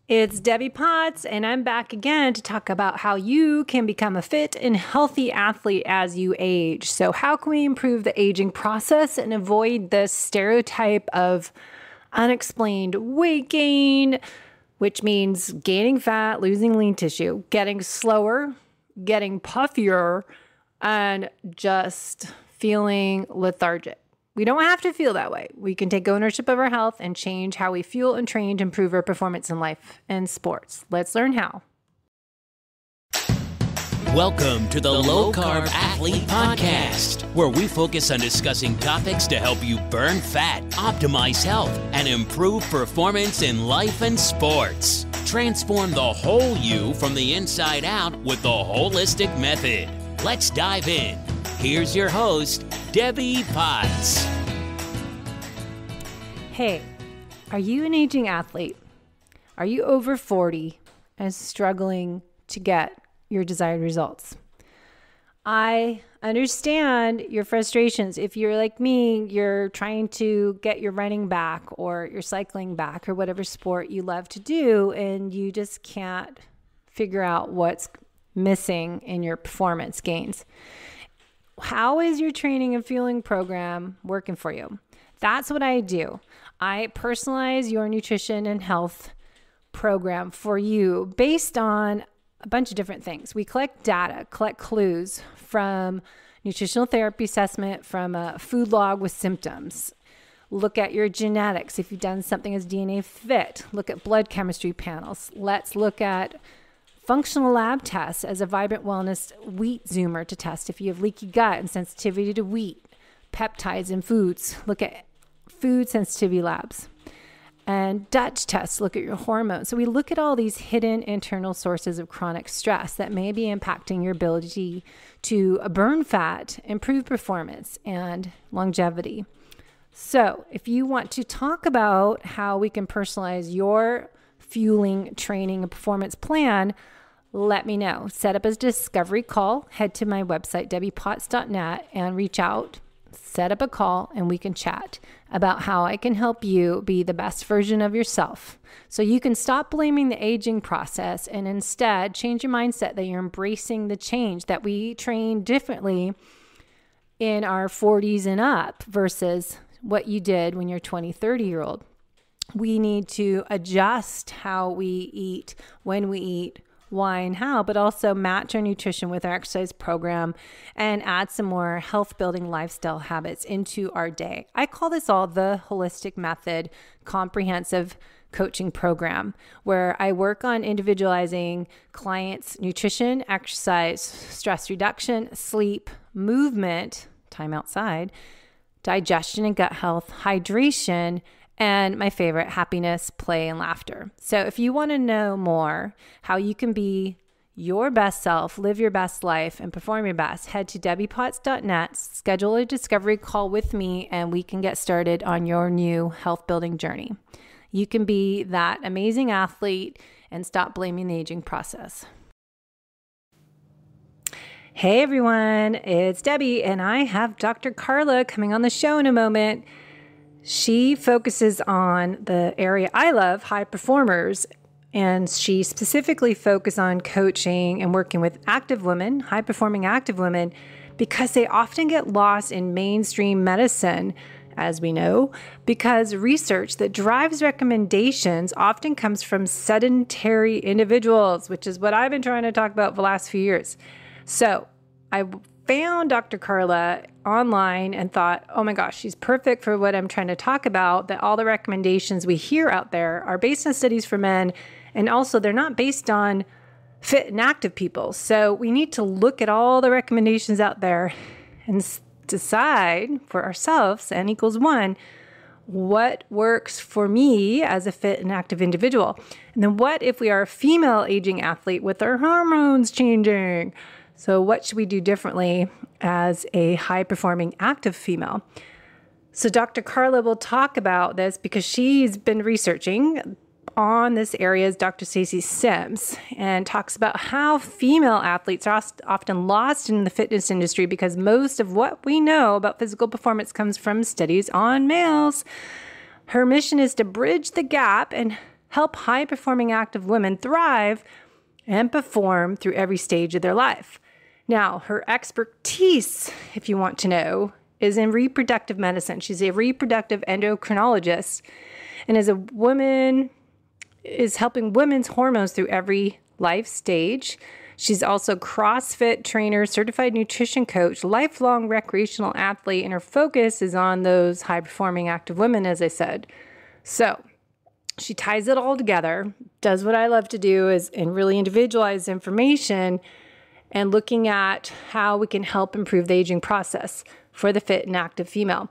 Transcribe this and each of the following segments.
It's Debbie Potts, and I'm back again to talk about how you can become a fit and healthy athlete as you age. So how can we improve the aging process and avoid the stereotype of unexplained weight gain, which means gaining fat, losing lean tissue, getting slower, getting puffier, and just feeling lethargic. We don't have to feel that way. We can take ownership of our health and change how we fuel and train to improve our performance in life and sports. Let's learn how. Welcome to the Low Carb Athlete Podcast, where we focus on discussing topics to help you burn fat, optimize health, and improve performance in life and sports. Transform the whole you from the inside out with the holistic method. Let's dive in. Here's your host, Debbie Potts. Hey, are you an aging athlete? Are you over 40 and struggling to get your desired results? I understand your frustrations. If you're like me, you're trying to get your running back or your cycling back or whatever sport you love to do, and you just can't figure out what's missing in your performance gains. How is your training and fueling program working for you? That's what I do. I personalize your nutrition and health program for you based on a bunch of different things. We collect data, collect clues from nutritional therapy assessment, from a food log with symptoms. Look at your genetics. If you've done something as DNA Fit, look at blood chemistry panels. Let's look at functional lab tests as a Vibrant Wellness wheat zoomer to test if you have leaky gut and sensitivity to wheat, peptides in foods. Look at food sensitivity labs. And Dutch tests, look at your hormones. So we look at all these hidden internal sources of chronic stress that may be impacting your ability to burn fat, improve performance, and longevity. So if you want to talk about how we can personalize your fueling, training, and performance plan, let me know. Set up a discovery call. Head to my website, debbiepotts.net, and reach out. Set up a call, and we can chat about how I can help you be the best version of yourself. So you can stop blaming the aging process and instead change your mindset that you're embracing the change, that we train differently in our 40s and up versus what you did when you're 20, 30-year-old. We need to adjust how we eat, when we eat, why and how, but also match our nutrition with our exercise program and add some more health building lifestyle habits into our day. I call this all the holistic method comprehensive coaching program, where I work on individualizing clients' nutrition, exercise, stress reduction, sleep, movement, time outside, digestion and gut health, hydration, and my favorite, happiness, play, and laughter. So if you want to know more how you can be your best self, live your best life, and perform your best, head to debbiepotts.net, schedule a discovery call with me, and we can get started on your new health building journey. You can be that amazing athlete and stop blaming the aging process. Hey everyone, it's Debbie, and I have Dr. Carla coming on the show in a moment. She focuses on the area I love, high performers, and she specifically focuses on coaching and working with active women, high-performing active women, because they often get lost in mainstream medicine, as we know, because research that drives recommendations often comes from sedentary individuals, which is what I've been trying to talk about for the last few years. So I found Dr. Carla online and thought, oh my gosh, she's perfect for what I'm trying to talk about, that all the recommendations we hear out there are based on studies for men, and also they're not based on fit and active people. So we need to look at all the recommendations out there and decide for ourselves, N equals 1, what works for me as a fit and active individual. And then what if we are a female aging athlete with our hormones changing? So what should we do differently as a high-performing active female? So Dr. Carla will talk about this because she's been researching on this area as Dr. Stacey Sims, and talks about how female athletes are often lost in the fitness industry because most of what we know about physical performance comes from studies on males. Her mission is to bridge the gap and help high-performing active women thrive and perform through every stage of their life. Now, her expertise, if you want to know, is in reproductive medicine. She's a reproductive endocrinologist, and as a woman, is helping women's hormones through every life stage. She's also CrossFit trainer, certified nutrition coach, lifelong recreational athlete, and her focus is on those high-performing active women, as I said. So she ties it all together, does what I love to do and really individualize information and looking at how we can help improve the aging process for the fit and active female.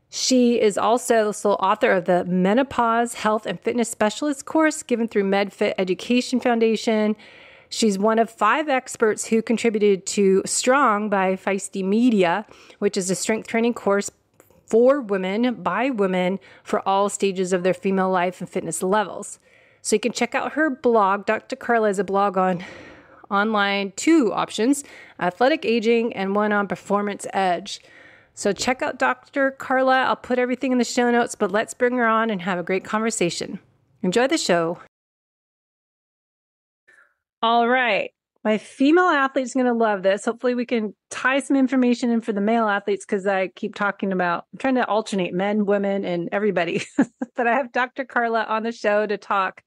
She is also the sole author of the Menopause Health and Fitness Specialist course given through MedFit Education Foundation. She's one of 5 experts who contributed to Strong by Feisty Media, which is a strength training course for women by women for all stages of their female life and fitness levels. So you can check out her blog. Dr. Carla has a blog on online 2 options, athletic aging and one on performance edge. So check out Dr. Carla. I'll put everything in the show notes, but let's bring her on and have a great conversation. Enjoy the show. All right. My female athlete's going to love this. Hopefully we can tie some information in for the male athletes because I keep talking about, I'm trying to alternate men, women, and everybody. But I have Dr. Carla on the show to talk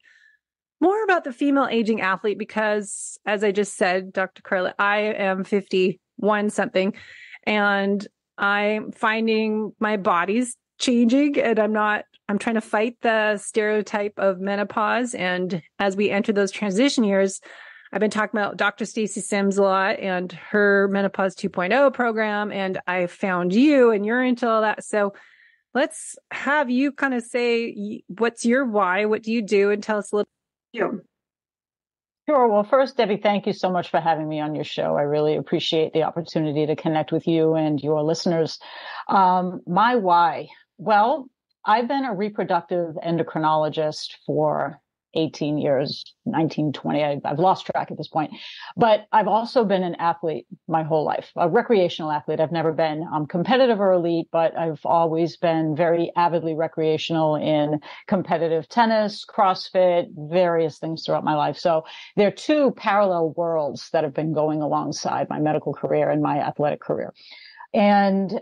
more about the female aging athlete because, as I just said, Dr. Carla, I am 51 something and I'm finding my body's changing and I'm trying to fight the stereotype of menopause. And as we enter those transition years, I've been talking about Dr. Stacy Sims a lot and her Menopause 2.0 program. And I found you and you're into all that. So let's have you kind of say, what's your why? What do you do? And tell us a little. Sure. Well, first, Debbie, thank you so much for having me on your show. I really appreciate the opportunity to connect with you and your listeners. My why? Well, I've been a reproductive endocrinologist for 18 years, 19, 20. I've lost track at this point. But I've also been an athlete my whole life, a recreational athlete. I've never been competitive or elite, but I've always been very avidly recreational in competitive tennis, CrossFit, various things throughout my life. So there are 2 parallel worlds that have been going alongside my medical career and my athletic career. And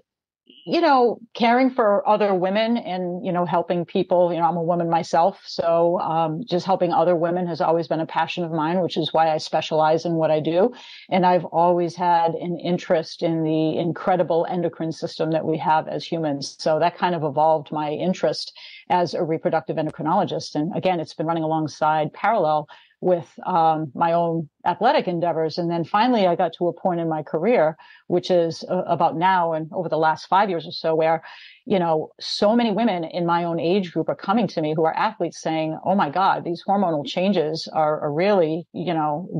caring for other women and, helping people, I'm a woman myself. So just helping other women has always been a passion of mine, which is why I specialize in what I do. And I've always had an interest in the incredible endocrine system that we have as humans. So that kind of evolved my interest as a reproductive endocrinologist. And again, it's been running alongside parallel with my own athletic endeavors. And then finally, I got to a point in my career, which is about now and over the last 5 years or so, where, so many women in my own age group are coming to me who are athletes saying, oh my God, these hormonal changes are really,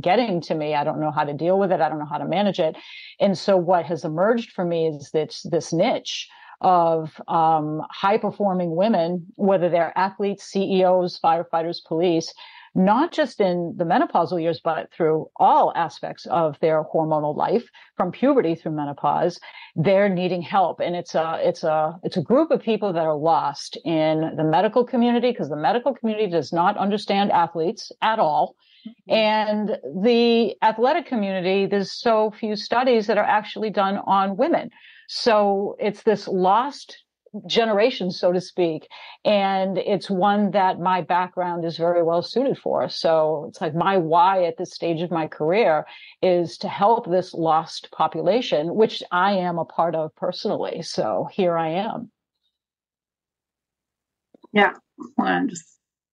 getting to me. I don't know how to deal with it. I don't know how to manage it. And so what has emerged for me is this niche of high performing women, whether they're athletes, CEOs, firefighters, police, not just in the menopausal years, but through all aspects of their hormonal life, from puberty through menopause, they're needing help. And it's a group of people that are lost in the medical community because the medical community does not understand athletes at all. And the athletic community, there's so few studies that are actually done on women. So it's this lost generation, so to speak. And it's one that my background is very well suited for. So it's like my why at this stage of my career is to help this lost population, which I am a part of personally. So here I am. Yeah, I'm just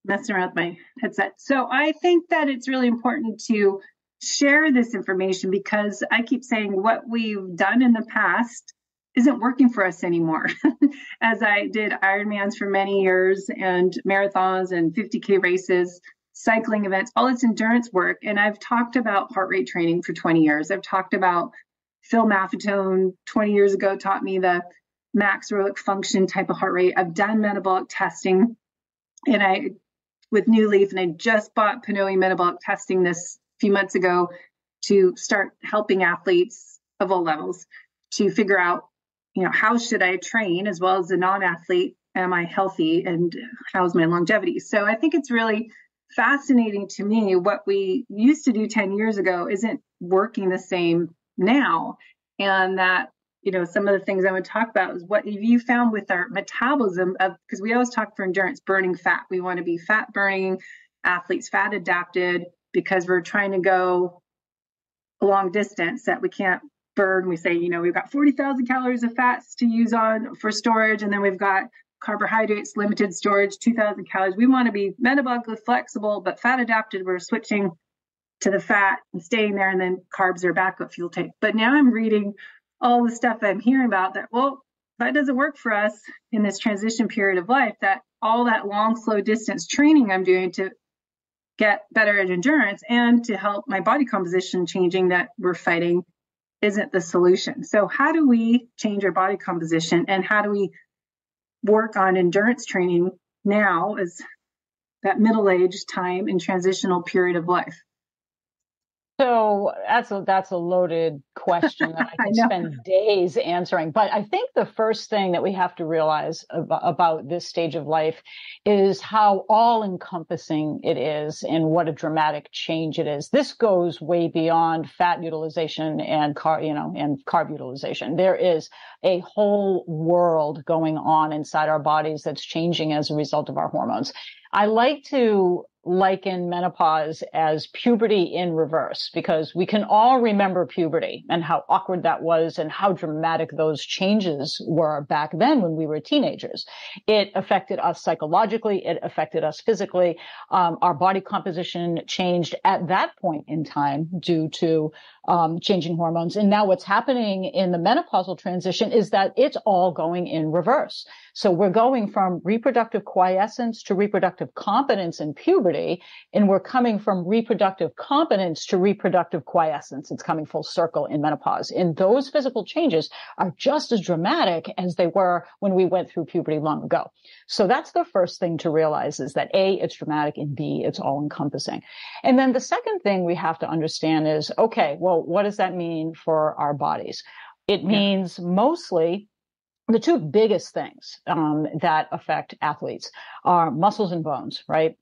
messing around with my headset. So I think that it's really important to share this information because I keep saying what we've done in the past isn't working for us anymore. As I did Ironmans for many years and marathons and 50K races, cycling events, all this endurance work. And I've talked about heart rate training for 20 years. I've talked about Phil Maffetone 20 years ago taught me the max aerobic function type of heart rate. I've done metabolic testing and with New Leaf, and I just bought Pinoy metabolic testing this few months ago to start helping athletes of all levels to figure out, how should I train as well as a non-athlete am I healthy and how's my longevity? So I think it's really fascinating to me what we used to do 10 years ago isn't working the same now. And that, some of the things I would talk about is what have you found with our metabolism of, because we always talk for endurance, burning fat. We want to be fat burning athletes, fat adapted, because we're trying to go a long distance that we can't burn. We say, we've got 40,000 calories of fats to use on for storage. And then we've got carbohydrates, limited storage, 2,000 calories. We want to be metabolically flexible, but fat adapted. We're switching to the fat and staying there, and then carbs are backup fuel tank. But now I'm reading all the stuff I'm hearing about that, well, that doesn't work for us in this transition period of life, that all that long, slow distance training I'm doing to get better at endurance and to help my body composition changing that we're fighting isn't the solution. So how do we change our body composition, and how do we work on endurance training now as that middle-aged time and transitional period of life? So that's a loaded question that I can spend days answering. But I think the first thing that we have to realize about this stage of life is how all-encompassing it is and what a dramatic change it is. This goes way beyond fat utilization and carb utilization. There is a whole world going on inside our bodies that's changing as a result of our hormones. I like to liken menopause as puberty in reverse, because we can all remember puberty and how awkward that was and how dramatic those changes were back then when we were teenagers. It affected us psychologically. It affected us physically. Our body composition changed at that point in time due to changing hormones. And now what's happening in the menopausal transition is that it's all going in reverse. So we're going from reproductive quiescence to reproductive competence in puberty, and we're coming from reproductive competence to reproductive quiescence. It's coming full circle in menopause. And those physical changes are just as dramatic as they were when we went through puberty long ago. So that's the first thing to realize, is that A, it's dramatic, and B, it's all encompassing. And then the second thing we have to understand is, okay, well, what does that mean for our bodies? It means mostly the two biggest things that affect athletes are muscles and bones, right?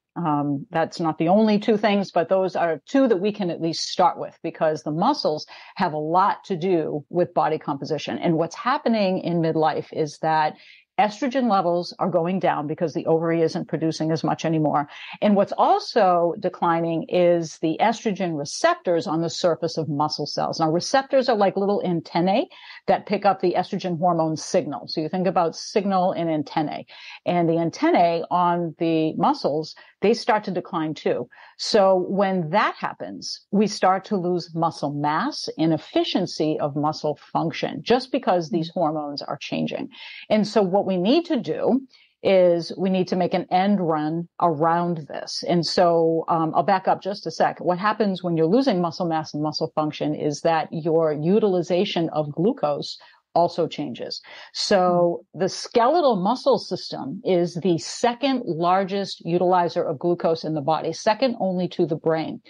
That's not the only two things, but those are two that we can at least start with, because the muscles have a lot to do with body composition. And what's happening in midlife is that estrogen levels are going down because the ovary isn't producing as much anymore. And what's also declining is the estrogen receptors on the surface of muscle cells. Now, receptors are like little antennae that pick up the estrogen hormone signal. So you think about signal and antennae. And the antennae on the muscles, they start to decline too. So when that happens, we start to lose muscle mass and efficiency of muscle function, just because these hormones are changing. And so what we need to do is we need to make an end run around this. And so I'll back up just a sec. What happens when you're losing muscle mass and muscle function is that your utilization of glucose also changes. So the skeletal muscle system is the second largest utilizer of glucose in the body, second only to the brain.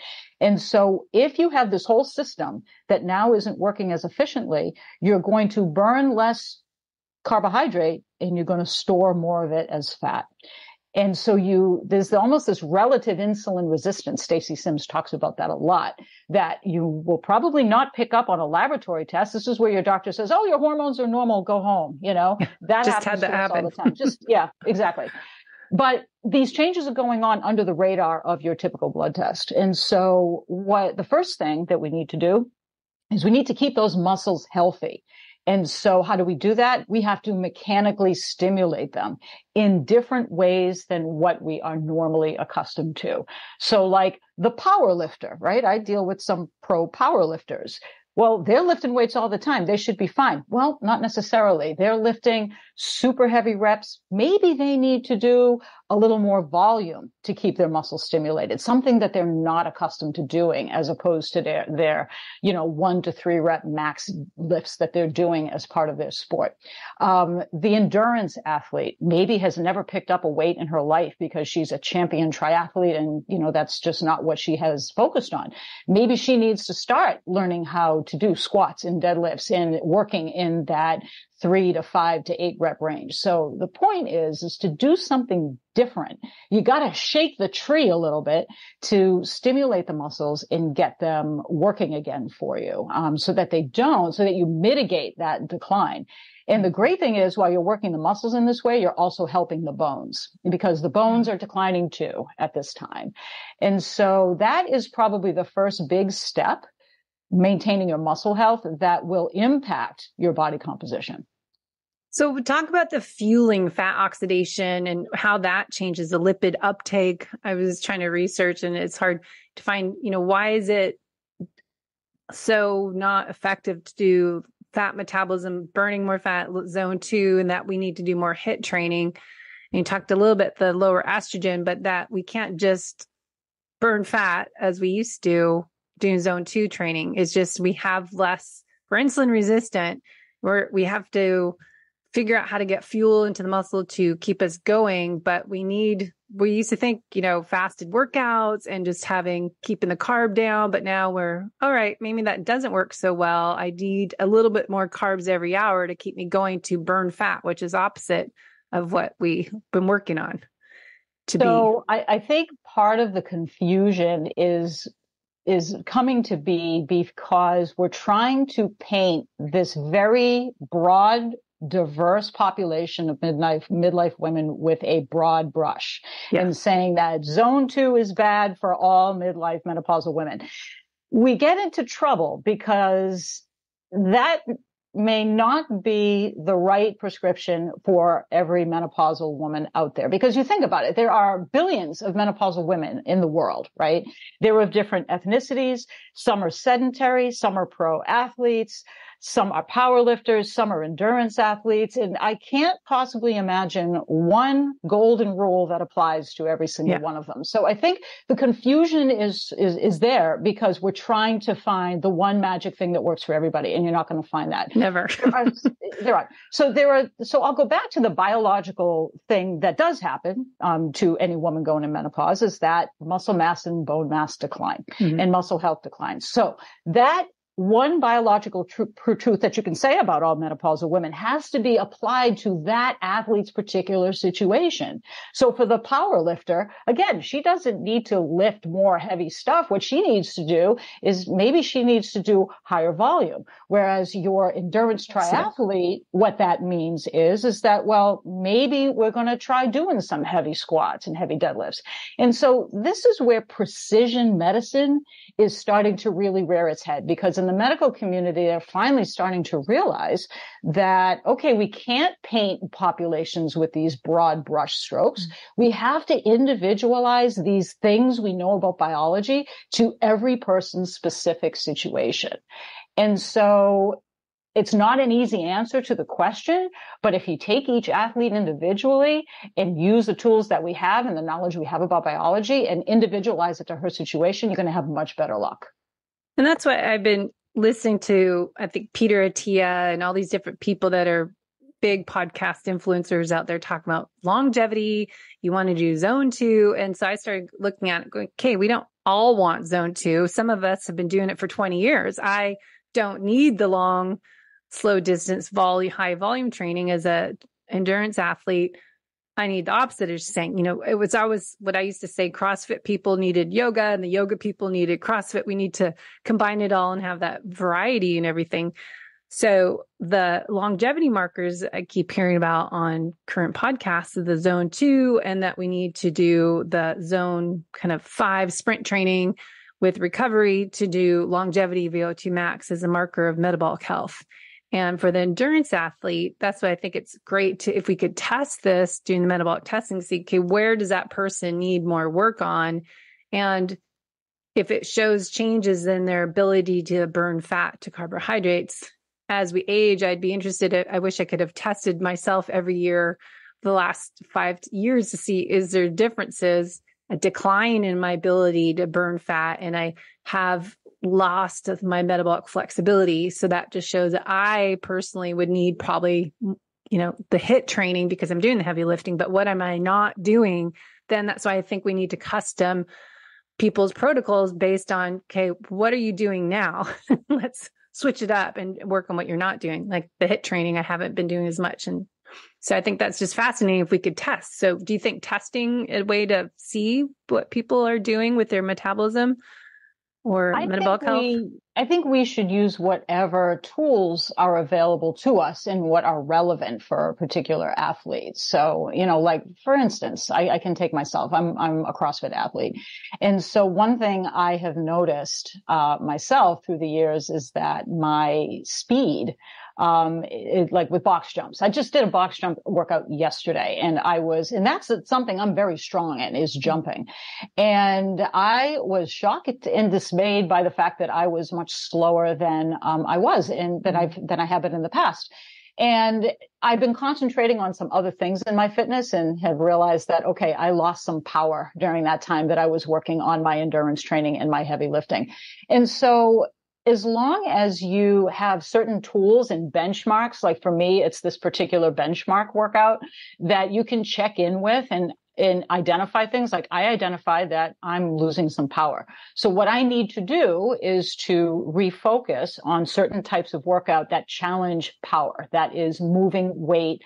And so if you have this whole system that now isn't working as efficiently, you're going to burn less carbohydrate and you're going to store more of it as fat. And so there's almost this relative insulin resistance. Stacey Sims talks about that a lot, that you will probably not pick up on a laboratory test. This is where your doctor says, oh, your hormones are normal, go home. That just happens had to to us all happen. the time. Yeah, exactly. But these changes are going on under the radar of your typical blood test. And so the first thing that we need to do is we need to keep those muscles healthy. And so how do we do that? We have to mechanically stimulate them in different ways than what we are normally accustomed to. So like the power lifter, right? I deal with some pro power lifters. Well, they're lifting weights all the time. They should be fine. Well, not necessarily. They're lifting super heavy reps. Maybe they need to do a little more volume to keep their muscles stimulated, something that they're not accustomed to doing, as opposed to their 1 to 3 rep max lifts that they're doing as part of their sport. The endurance athlete maybe has never picked up a weight in her life because she's a champion triathlete, and that's just not what she has focused on. Maybe she needs to start learning how to do squats and deadlifts and working in that 3 to 5 to 8 rep range. So the point is to do something different. You got to shake the tree a little bit to stimulate the muscles and get them working again for you, so that you mitigate that decline. And the great thing is, while you're working the muscles in this way, you're also helping the bones, because the bones are declining too at this time. And so that is probably the first big step, maintaining your muscle health, that will impact your body composition. So we talk about the fueling fat oxidation and how that changes the lipid uptake. I was trying to research, and it's hard to find, why is it so not effective to do fat metabolism, burning more fat, zone 2, and that we need to do more HIIT training. And you talked a little bit the lower estrogen, but that we can't just burn fat as we used to doing zone 2 training. It's just we have less, we're insulin resistant, we have to figure out how to get fuel into the muscle to keep us going. But we used to think, fasted workouts and just keeping the carb down. But now we're, all right, maybe that doesn't work so well. I need a little bit more carbs every hour to keep me going to burn fat, which is opposite of what we've been working on I think part of the confusion is coming to be because we're trying to paint this very broad, diverse population of midlife women with a broad brush, and saying that zone 2 is bad for all midlife menopausal women. We get into trouble because that may not be the right prescription for every menopausal woman out there. Because you think about it, there are billions of menopausal women in the world, right? They're of different ethnicities. Some are sedentary, some are pro athletes, some are power lifters, some are endurance athletes. And I can't possibly imagine one golden rule that applies to every single one of them. So I think the confusion is there because we're trying to find the one magic thing that works for everybody, and you're not going to find that. Never. There are. So I'll go back to the biological thing that does happen to any woman going in menopause, is that muscle mass and bone mass decline, and muscle health declines. So that one biological truth that you can say about all menopausal women has to be applied to that athlete's particular situation. So for the power lifter, again, she doesn't need to lift more heavy stuff. What she needs to do is maybe she needs to do higher volume. Whereas your endurance triathlete, what that means is that, well, maybe we're going to try doing some heavy squats and heavy deadlifts. And so this is where precision medicine is starting to really rear its head, because in the medical community, they're finally starting to realize that, okay, we can't paint populations with these broad brush strokes. We have to individualize these things we know about biology to every person's specific situation. And so it's not an easy answer to the question, but if you take each athlete individually and use the tools that we have and the knowledge we have about biology and individualize it to her situation, you're going to have much better luck. And that's why I've been listening to, I think, Peter Attia and all these different people that are big podcast influencers out there talking about longevity. You want to do zone 2. And so I started looking at it going, okay, we don't all want zone 2. Some of us have been doing it for 20 years. I don't need the long, slow distance, high volume training as a endurance athlete. I need the opposite of saying, it was always what I used to say, CrossFit people needed yoga and the yoga people needed CrossFit. We need to combine it all and have that variety and everything. So the longevity markers I keep hearing about on current podcasts is the zone 2, and that we need to do the zone kind of 5 sprint training with recovery to do longevity VO2 max as a marker of metabolic health. And for the endurance athlete, that's why I think it's great to, if we could test this, doing the metabolic testing, see, okay, where does that person need more work on? And if it shows changes in their ability to burn fat to carbohydrates as we age, I'd be interested. I wish I could have tested myself every year the last 5 years to see, is there differences, a decline in my ability to burn fat, and I have lost of my metabolic flexibility. So that just shows that I personally would need probably, the HIIT training because I'm doing the heavy lifting, but what am I not doing? Then that's why I think we need to custom people's protocols based on, okay, what are you doing now? switch it up and work on what you're not doing. Like the HIIT training, I haven't been doing as much. And so I think that's just fascinating if we could test. So do you think testing a way to see what people are doing with their metabolism or metabolic health? I think we should use whatever tools are available to us and what are relevant for a particular athlete. So, like for instance, I can take myself. I'm a CrossFit athlete. And so one thing I have noticed myself through the years is that my speed, like with box jumps. I just did a box jump workout yesterday and that's something I'm very strong in, is jumping. And I was shocked and dismayed by the fact that I was much slower than I was and than I have been in the past. And I've been concentrating on some other things in my fitness and have realized that, okay, I lost some power during that time that I was working on my endurance training and my heavy lifting. And so as long as you have certain tools and benchmarks, like for me, it's this particular benchmark workout that you can check in with and identify things. Like I identified that I'm losing some power. So what I need to do is to refocus on certain types of workout that challenge power, that is moving weight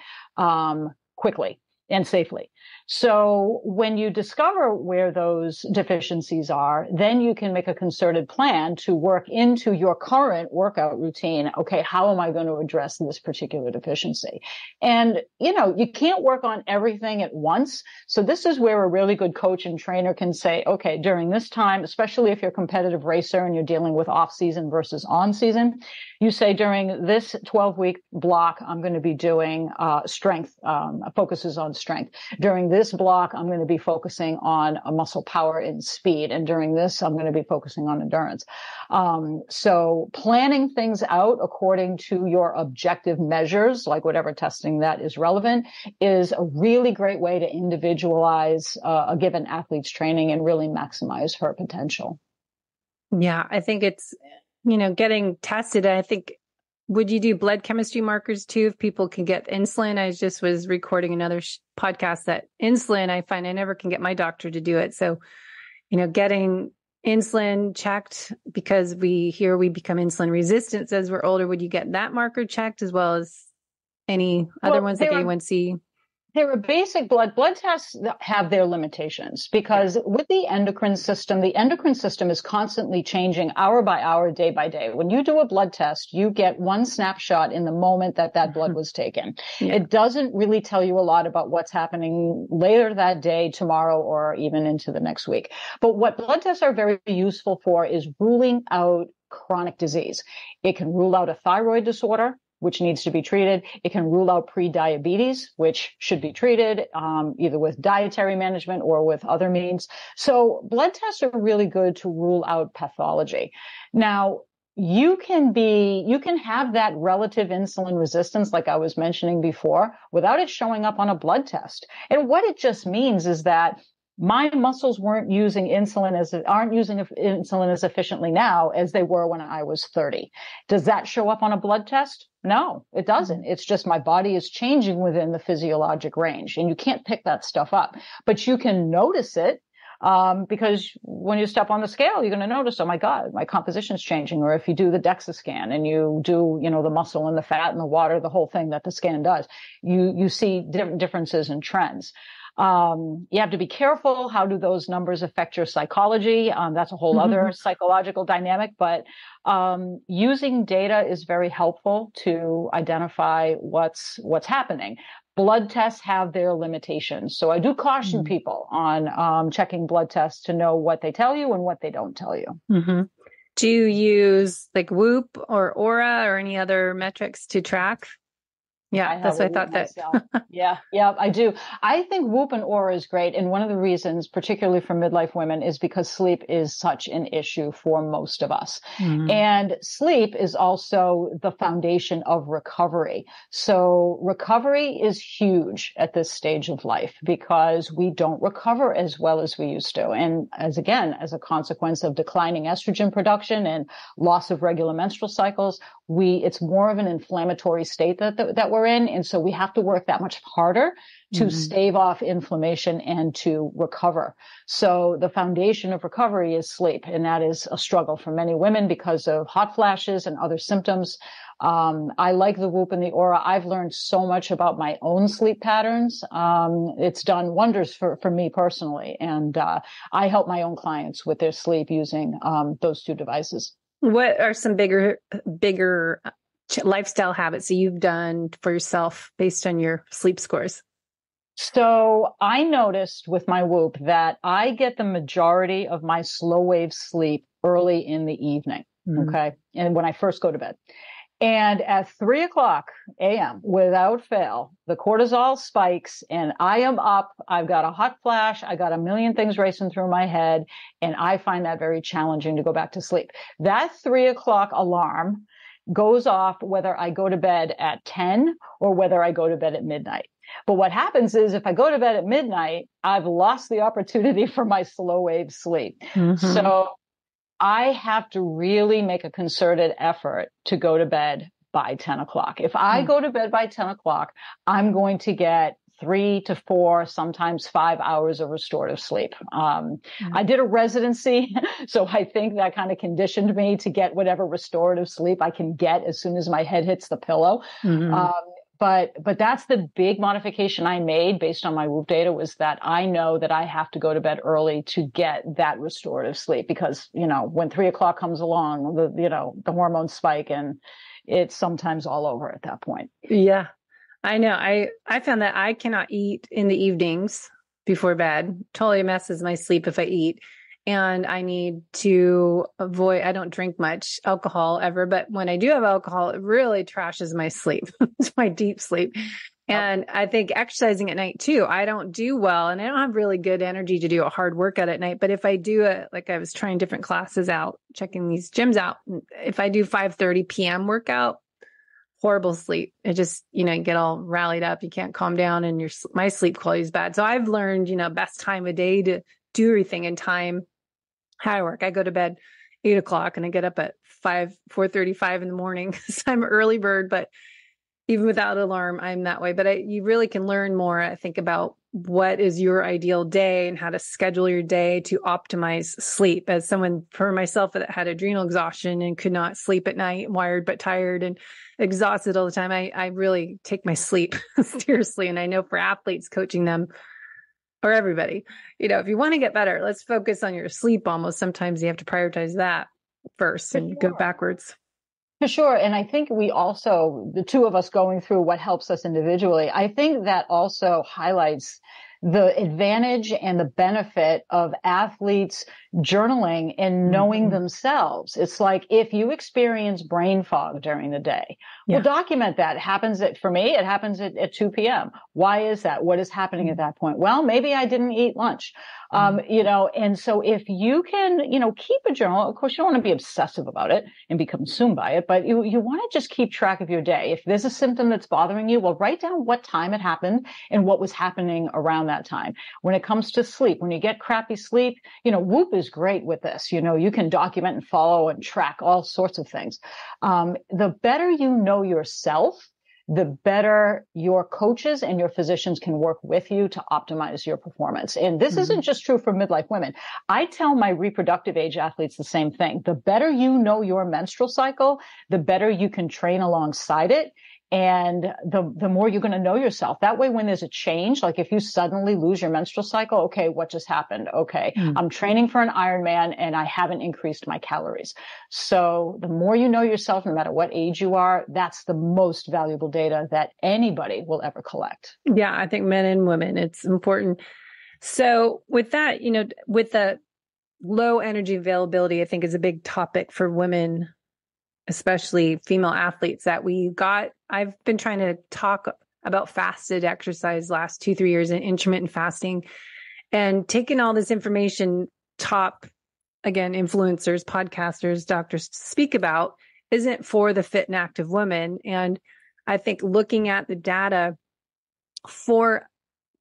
quickly and safely. So when you discover where those deficiencies are, then you can make a concerted plan to work into your current workout routine. Okay, how am I going to address this particular deficiency? And, you can't work on everything at once. So this is where a really good coach and trainer can say, okay, during this time, especially if you're a competitive racer and you're dealing with off season versus on season, you say during this 12-week block, I'm going to be doing strength, focuses on strength. During this block, I'm going to be focusing on muscle power and speed. And during this, I'm going to be focusing on endurance. So planning things out according to your objective measures, like whatever testing that is relevant, is a really great way to individualize a given athlete's training and really maximize her potential. Yeah, I think it's, getting tested. I think, would you do blood chemistry markers too if people can get insulin? I just was recording another podcast that insulin, I find I never can get my doctor to do it. So, getting insulin checked, because we become insulin resistant as we're older. Would you get that marker checked as well as any other ones like A1C? There are basic blood tests that have their limitations because with the endocrine system is constantly changing hour by hour, day by day. When you do a blood test, you get one snapshot in the moment that blood was taken. Yeah. It doesn't really tell you a lot about what's happening later that day, tomorrow, or even into the next week. But what blood tests are very useful for is ruling out chronic disease. It can rule out a thyroid disorder, which needs to be treated. It can rule out pre-diabetes, which should be treated either with dietary management or with other means. So blood tests are really good to rule out pathology. Now, you can have that relative insulin resistance, like I was mentioning before, without it showing up on a blood test. And what it just means is that my muscles aren't using insulin as efficiently now as they were when I was 30. Does that show up on a blood test? No, it doesn't. It's just my body is changing within the physiologic range, and you can't pick that stuff up. But you can notice it because when you step on the scale, you're going to notice, oh my God, my composition's changing. Or if you do the DEXA scan and you do, the muscle and the fat and the water, the whole thing that the scan does, you see differences in trends. You have to be careful. How do those numbers affect your psychology? That's a whole other psychological dynamic, but using data is very helpful to identify what's happening. Blood tests have their limitations. So I do caution people on checking blood tests to know what they tell you and what they don't tell you. Mm-hmm. Do you use like Whoop or Aura or any other metrics to track? Yeah, that's what I thought that. Yeah, I do. I think Whoop and Aura is great. And one of the reasons, particularly for midlife women, is because sleep is such an issue for most of us. Mm-hmm. And sleep is also the foundation of recovery. So recovery is huge at this stage of life because we don't recover as well as we used to. And as a consequence of declining estrogen production and loss of regular menstrual cycles, it's more of an inflammatory state that we're in. And so we have to work that much harder to stave off inflammation and to recover. So the foundation of recovery is sleep. And that is a struggle for many women because of hot flashes and other symptoms. I like the Whoop and the Aura. I've learned so much about my own sleep patterns. It's done wonders for me personally. And I help my own clients with their sleep using those two devices. What are some bigger lifestyle habits that you've done for yourself based on your sleep scores? So I noticed with my Whoop that I get the majority of my slow wave sleep early in the evening. Okay. And when I first go to bed. And at 3:00 a.m., without fail, the cortisol spikes and I am up. I've got a hot flash. I got a million things racing through my head. And I find that very challenging to go back to sleep. That 3:00 alarm goes off whether I go to bed at 10 or whether I go to bed at midnight. But what happens is if I go to bed at midnight, I've lost the opportunity for my slow wave sleep. So I have to really make a concerted effort to go to bed by 10 o'clock. If I go to bed by 10 o'clock, I'm going to get 3 to 4, sometimes 5 hours of restorative sleep. I did a residency, so I think that kind of conditioned me to get whatever restorative sleep I can get as soon as my head hits the pillow. But that's the big modification I made based on my Whoop data, was that I know that I have to go to bed early to get that restorative sleep because, when 3:00 comes along, the hormones spike and it's sometimes all over at that point. Yeah, I know. I found that I cannot eat in the evenings before bed. Totally messes my sleep if I eat. And I need to avoid, I don't drink much alcohol ever, but when I do have alcohol, it really trashes my sleep. It's my deep sleep. And I think exercising at night too, I don't do well and I don't have really good energy to do a hard workout at night. But if I do it, like I was trying different classes out, checking these gyms out, if I do 5:30 p.m. workout, horrible sleep. It just, you get all rallied up. You can't calm down and my sleep quality is bad. So I've learned, best time of day to do everything in time. How I work. I go to bed 8:00 and I get up at 4:35 in the morning because I'm an early bird, but even without alarm, I'm that way. But you really can learn more, I think, about what is your ideal day and how to schedule your day to optimize sleep. As someone, for myself, that had adrenal exhaustion and could not sleep at night, wired but tired and exhausted all the time, I really take my sleep seriously. And I know for athletes, coaching them, or everybody, if you want to get better, let's focus on your sleep. Almost sometimes you have to prioritize that first and go backwards. For sure. And I think we also, the two of us going through what helps us individually, I think that also highlights the advantage and the benefit of athletes journaling and knowing themselves. It's like if you experience brain fog during the day, well, document that. For me, it happens at 2 p.m. Why is that? What is happening at that point? Well, maybe I didn't eat lunch. And so if you can, keep a journal, of course, you don't want to be obsessive about it and be consumed by it, but you want to just keep track of your day. If there's a symptom that's bothering you, well, write down what time it happened and what was happening around that time. When it comes to sleep, when you get crappy sleep, Whoop is great with this. You can document and follow and track all sorts of things. The better you know yourself, the better your coaches and your physicians can work with you to optimize your performance. And this isn't just true for midlife women. I tell my reproductive age athletes the same thing. The better you know your menstrual cycle, the better you can train alongside it. And the more you're going to know yourself. That way, when there's a change, like if you suddenly lose your menstrual cycle, okay, what just happened? Okay, I'm training for an Ironman and I haven't increased my calories. So the more you know yourself, no matter what age you are, that's the most valuable data that anybody will ever collect. Yeah, I think men and women, it's important. So with that, with the low energy availability, I think is a big topic for women, especially female athletes that I've been trying to talk about fasted exercise last 2-3 years and intermittent fasting and taking all this information top, again, influencers, podcasters, doctors speak about isn't for the fit and active woman. And I think looking at the data for,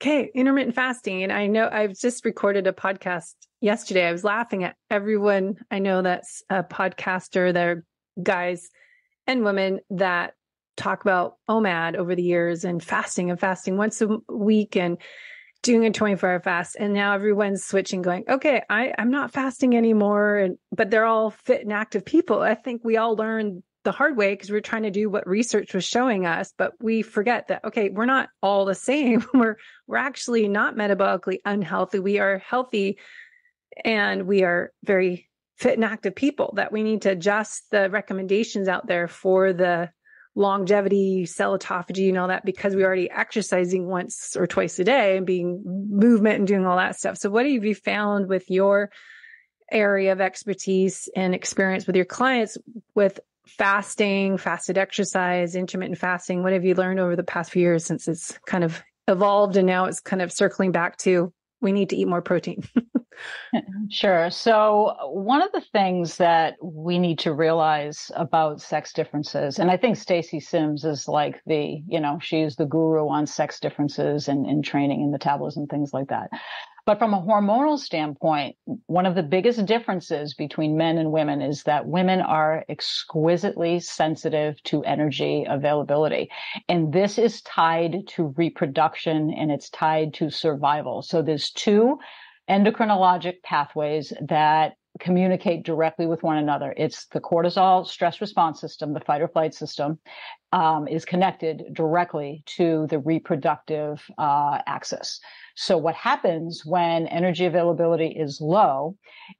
intermittent fasting. And I know I've just recorded a podcast yesterday. I was laughing at everyone I know that's a podcaster, they're guys, and women that talk about OMAD over the years and fasting once a week and doing a 24-hour fast. And now everyone's switching, going, okay, I'm not fasting anymore. But they're all fit and active people. I think we all learned the hard way because we're trying to do what research was showing us, but we forget that, okay, we're not all the same. We're actually not metabolically unhealthy. We are healthy and we are very fit and active people, that we need to adjust the recommendations out there for the longevity, cell autophagy and all that, because we're already exercising once or twice a day and being movement and doing all that stuff. So what have you found with your area of expertise and experience with your clients with fasting, fasted exercise, intermittent fasting? What have you learned over the past few years since it's kind of evolved and now it's kind of circling back to we need to eat more protein? Sure. So one of the things that we need to realize about sex differences, and I think Stacy Sims is like she's the guru on sex differences and training and metabolism, things like that. But from a hormonal standpoint, one of the biggest differences between men and women is that women are exquisitely sensitive to energy availability. And this is tied to reproduction and it's tied to survival. So there's two endocrinologic pathways that communicate directly with one another. It's the cortisol stress response system, the fight or flight system, is connected directly to the reproductive axis. So what happens when energy availability is low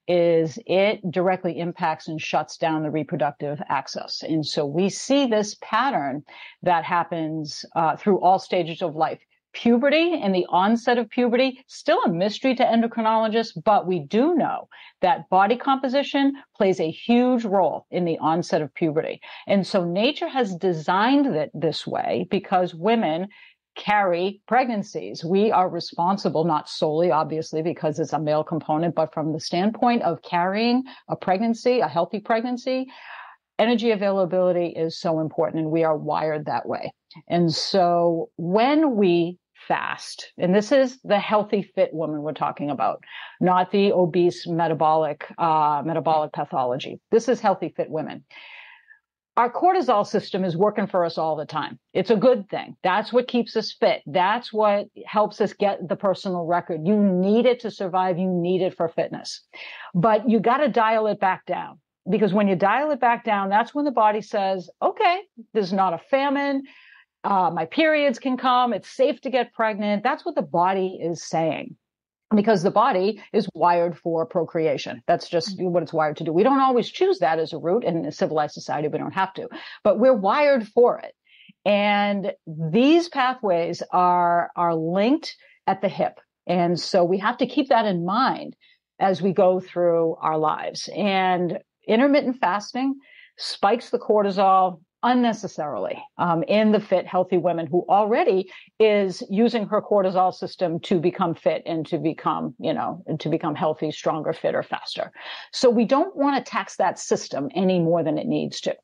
is it directly impacts and shuts down the reproductive axis. And so we see this pattern that happens through all stages of life. Puberty and the onset of puberty, still a mystery to endocrinologists, but we do know that body composition plays a huge role in the onset of puberty. And so nature has designed it this way because women carry pregnancies. We are responsible, not solely, obviously, because it's a male component, but from the standpoint of carrying a pregnancy, a healthy pregnancy, energy availability is so important, and we are wired that way. And so when we fast, and this is the healthy, fit woman we're talking about, not the obese metabolic pathology. This is healthy, fit women. Our cortisol system is working for us all the time. It's a good thing. That's what keeps us fit. That's what helps us get the personal record. You need it to survive. You need it for fitness. But you got to dial it back down, because when you dial it back down, that's when the body says, okay, there's not a famine. My periods can come. It's safe to get pregnant. That's what the body is saying, because the body is wired for procreation. That's just what it's wired to do. We don't always choose that as a route. In a civilized society, we don't have to, but we're wired for it. And these pathways are linked at the hip. And so we have to keep that in mind as we go through our lives. And intermittent fasting spikes the cortisol unnecessarily in the fit, healthy women who already is using her cortisol system to become fit and to become healthy, stronger, fitter, faster. So we don't want to tax that system any more than it needs to.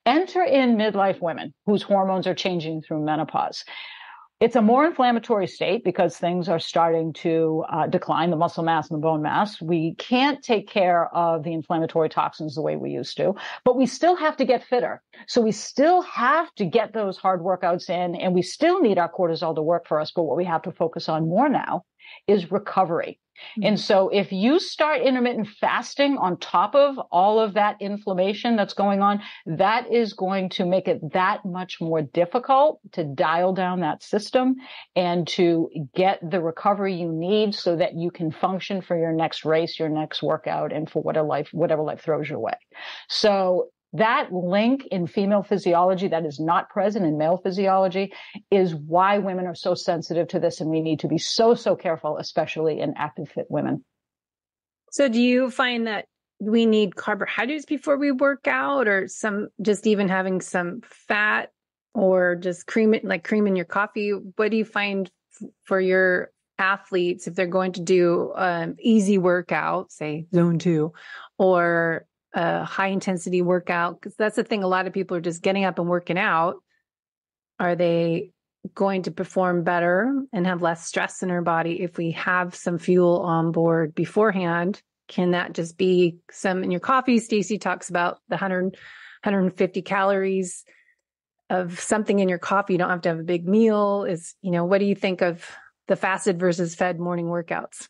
Enter in midlife women whose hormones are changing through menopause. It's a more inflammatory state because things are starting to decline, the muscle mass and the bone mass. We can't take care of the inflammatory toxins the way we used to, but we still have to get fitter. So we still have to get those hard workouts in, and we still need our cortisol to work for us. But what we have to focus on more now is recovery. Mm-hmm. And so if you start intermittent fasting on top of all of that inflammation that's going on, that is going to make it that much more difficult to dial down that system and to get the recovery you need so that you can function for your next race, your next workout, and for whatever life throws your way. So that link in female physiology that is not present in male physiology is why women are so sensitive to this, and we need to be so careful, especially in active, fit women. So do you find that we need carbohydrates before we work out, or just even having some fat, or just cream in your coffee? What do you find for your athletes if they're going to do easy workout, say zone 2, or a high intensity workout? Because that's the thing. A lot of people are just getting up and working out. Are they going to perform better and have less stress in their body if we have some fuel on board beforehand? Can that just be some in your coffee? Stacey talks about the 100 150 calories of something in your coffee. You don't have to have a big meal. What do you think of the fasted versus fed morning workouts?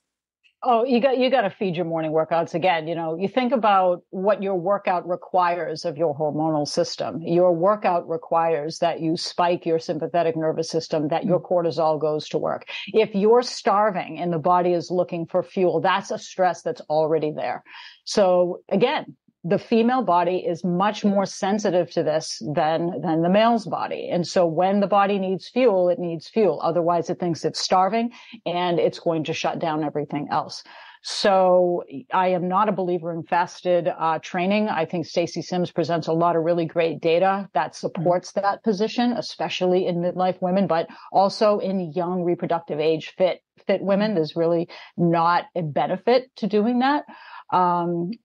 Oh, you got to feed your morning workouts again. You think about what your workout requires of your hormonal system. Your workout requires that you spike your sympathetic nervous system, that your cortisol goes to work. If you're starving and the body is looking for fuel, that's a stress that's already there. So again, the female body is much more sensitive to this than the male's body. And so when the body needs fuel, it needs fuel. Otherwise, it thinks it's starving and it's going to shut down everything else. So I am not a believer in fasted training. I think Stacey Sims presents a lot of really great data that supports that position, especially in midlife women, but also in young reproductive age fit women. There's really not a benefit to doing that.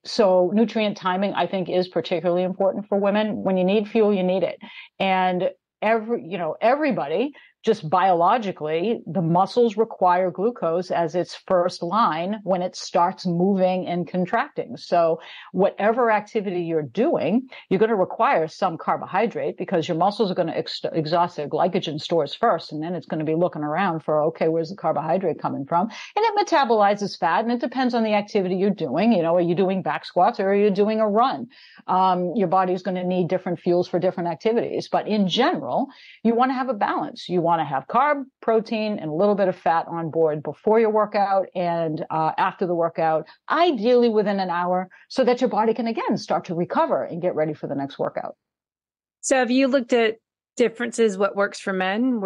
So nutrient timing, I think, is particularly important for women. When you need fuel, you need it. And everybody, just biologically, the muscles require glucose as its first line when it starts moving and contracting. So whatever activity you're doing, you're going to require some carbohydrate because your muscles are going to exhaust their glycogen stores first. And then it's going to be looking around for, okay, where's the carbohydrate coming from? And it metabolizes fat. And it depends on the activity you're doing. Are you doing back squats or are you doing a run? Your body's going to need different fuels for different activities. But in general, you want to have a balance. You want to have carb, protein, and a little bit of fat on board before your workout and after the workout, ideally within an hour, so that your body can, again, start to recover and get ready for the next workout. So have you looked at differences, what works for men,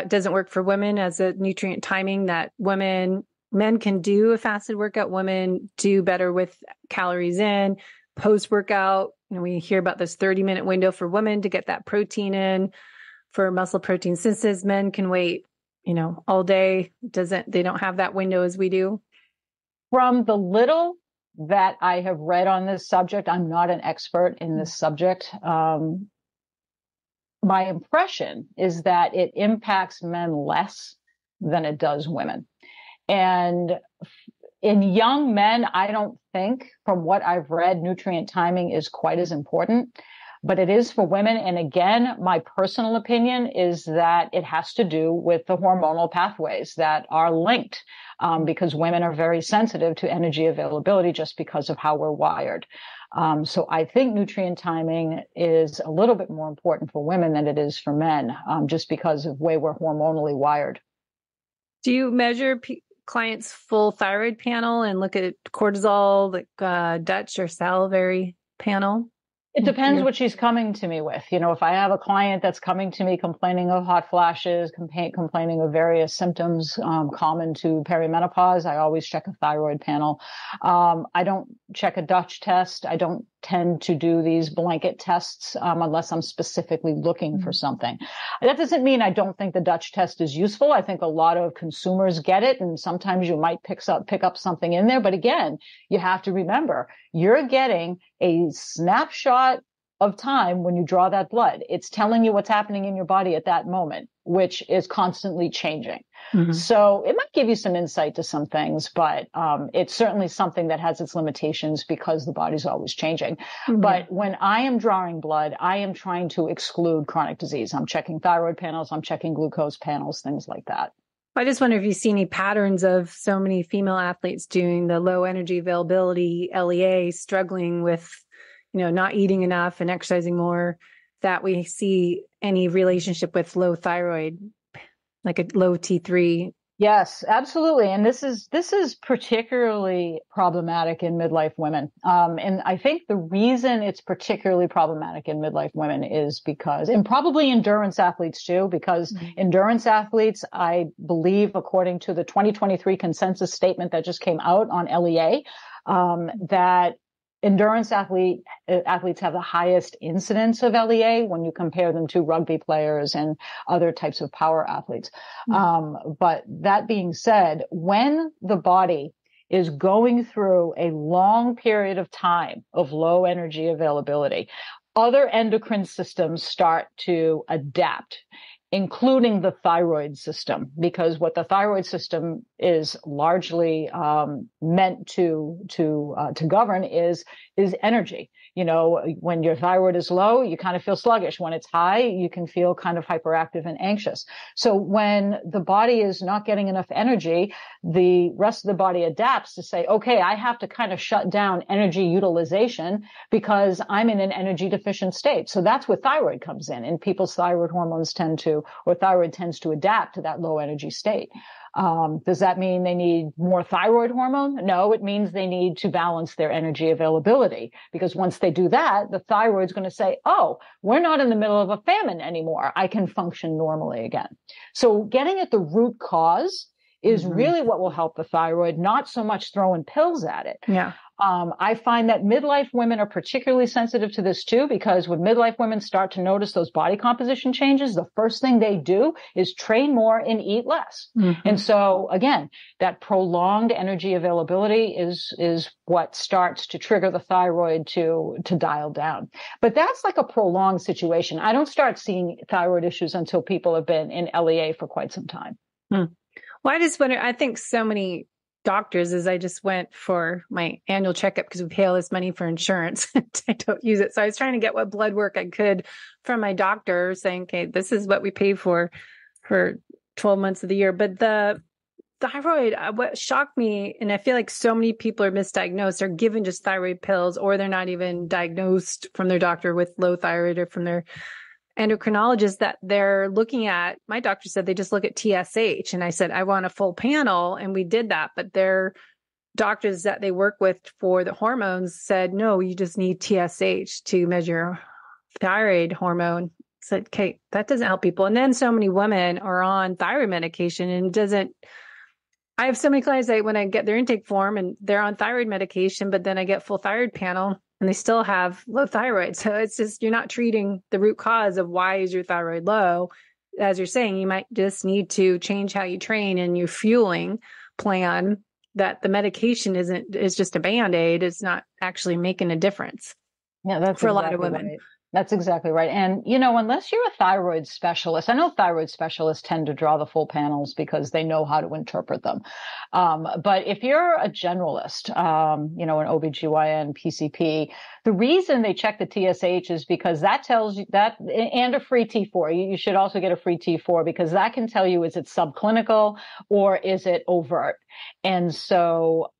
doesn't work for women as a nutrient timing, that men can do a fasted workout, women do better with calories in, post-workout? We hear about this 30-minute window for women to get that protein in. For muscle protein synthesis, men can wait, all day. They don't have that window as we do. From the little that I have read on this subject, I'm not an expert in this subject. My impression is that it impacts men less than it does women. And in young men, I don't think, from what I've read, nutrient timing is quite as important. But it is for women. And again, my personal opinion is that it has to do with the hormonal pathways that are linked, because women are very sensitive to energy availability just because of how we're wired. So I think nutrient timing is a little bit more important for women than it is for men, just because of the way we're hormonally wired. Do you measure clients' full thyroid panel and look at cortisol, like Dutch or salivary panel? It depends what she's coming to me with. If I have a client that's coming to me complaining of hot flashes, complaining of various symptoms common to perimenopause, I always check a thyroid panel. I don't check a Dutch test. I don't tend to do these blanket tests unless I'm specifically looking for something. That doesn't mean I don't think the Dutch test is useful. I think a lot of consumers get it, and sometimes you might pick up something in there. But again, you have to remember, you're getting a snapshot of time when you draw that blood. It's telling you what's happening in your body at that moment, which is constantly changing. Mm-hmm. So it might give you some insight to some things, but it's certainly something that has its limitations because the body's always changing. Mm-hmm. But when I am drawing blood, I am trying to exclude chronic disease. I'm checking thyroid panels, I'm checking glucose panels, things like that. I just wonder if you see any patterns of so many female athletes doing the low energy availability LEA, struggling with, not eating enough and exercising more, that we see any relationship with low thyroid, like a low T3. Yes, absolutely. And this is particularly problematic in midlife women. And I think the reason it's particularly problematic in midlife women is because, and probably endurance athletes too, because endurance athletes, I believe, according to the 2023 consensus statement that just came out on LEA, that endurance athletes have the highest incidence of LEA when you compare them to rugby players and other types of power athletes. But that being said, when the body is going through a long period of time of low energy availability, other endocrine systems start to adapt. including the thyroid system, because what the thyroid system is largely meant to govern is energy. You know, when your thyroid is low, you kind of feel sluggish. When it's high, you can feel kind of hyperactive and anxious. So when the body is not getting enough energy, the rest of the body adapts to say, okay, I have to kind of shut down energy utilization because I'm in an energy deficient state. So that's where thyroid comes in, and people's thyroid hormones thyroid tends to adapt to that low energy state. Does that mean they need more thyroid hormone? No, it means they need to balance their energy availability, because once they do that, the thyroid's going to say, oh, we're not in the middle of a famine anymore. I can function normally again. So getting at the root cause is really what will help the thyroid, not so much throwing pills at it. Yeah. I find that midlife women are particularly sensitive to this too, because when midlife women start to notice those body composition changes, the first thing they do is train more and eat less. And so again, that prolonged energy availability is what starts to trigger the thyroid to dial down. But that's like a prolonged situation. I don't start seeing thyroid issues until people have been in LEA for quite some time. Well, I just wonder, I think so many doctors, as I just went for my annual checkup because we pay all this money for insurance. I don't use it. So I was trying to get what blood work I could from my doctor, saying, okay, this is what we pay for 12 months of the year. But the thyroid, what shocked me, and I feel like so many people are misdiagnosed, they're given just thyroid pills, or they're not even diagnosed from their doctor with low thyroid or from their endocrinologist, that they're looking at. My doctor said they just look at TSH. And I said, I want a full panel. And we did that. But their doctors that they work with for the hormones said, no, you just need TSH to measure thyroid hormone. I said, okay, that doesn't help people. And then so many women are on thyroid medication and I have so many clients that when I get their intake form and they're on thyroid medication, but then I get full thyroid panel and they still have low thyroid. So it's just, you're not treating the root cause of why is your thyroid low. As you're saying, you might just need to change how you train and your fueling plan, that the medication is just a Band-Aid. It's not actually making a difference. Yeah, that's for a lot of women. Right. That's exactly right. And, you know, unless you're a thyroid specialist, I know thyroid specialists tend to draw the full panels because they know how to interpret them. But if you're a generalist, you know, an OBGYN, PCP, the reason they check the TSH is because that tells you that, and a free T4. You should also get a free T4 because that can tell you, is it subclinical or is it overt? And so,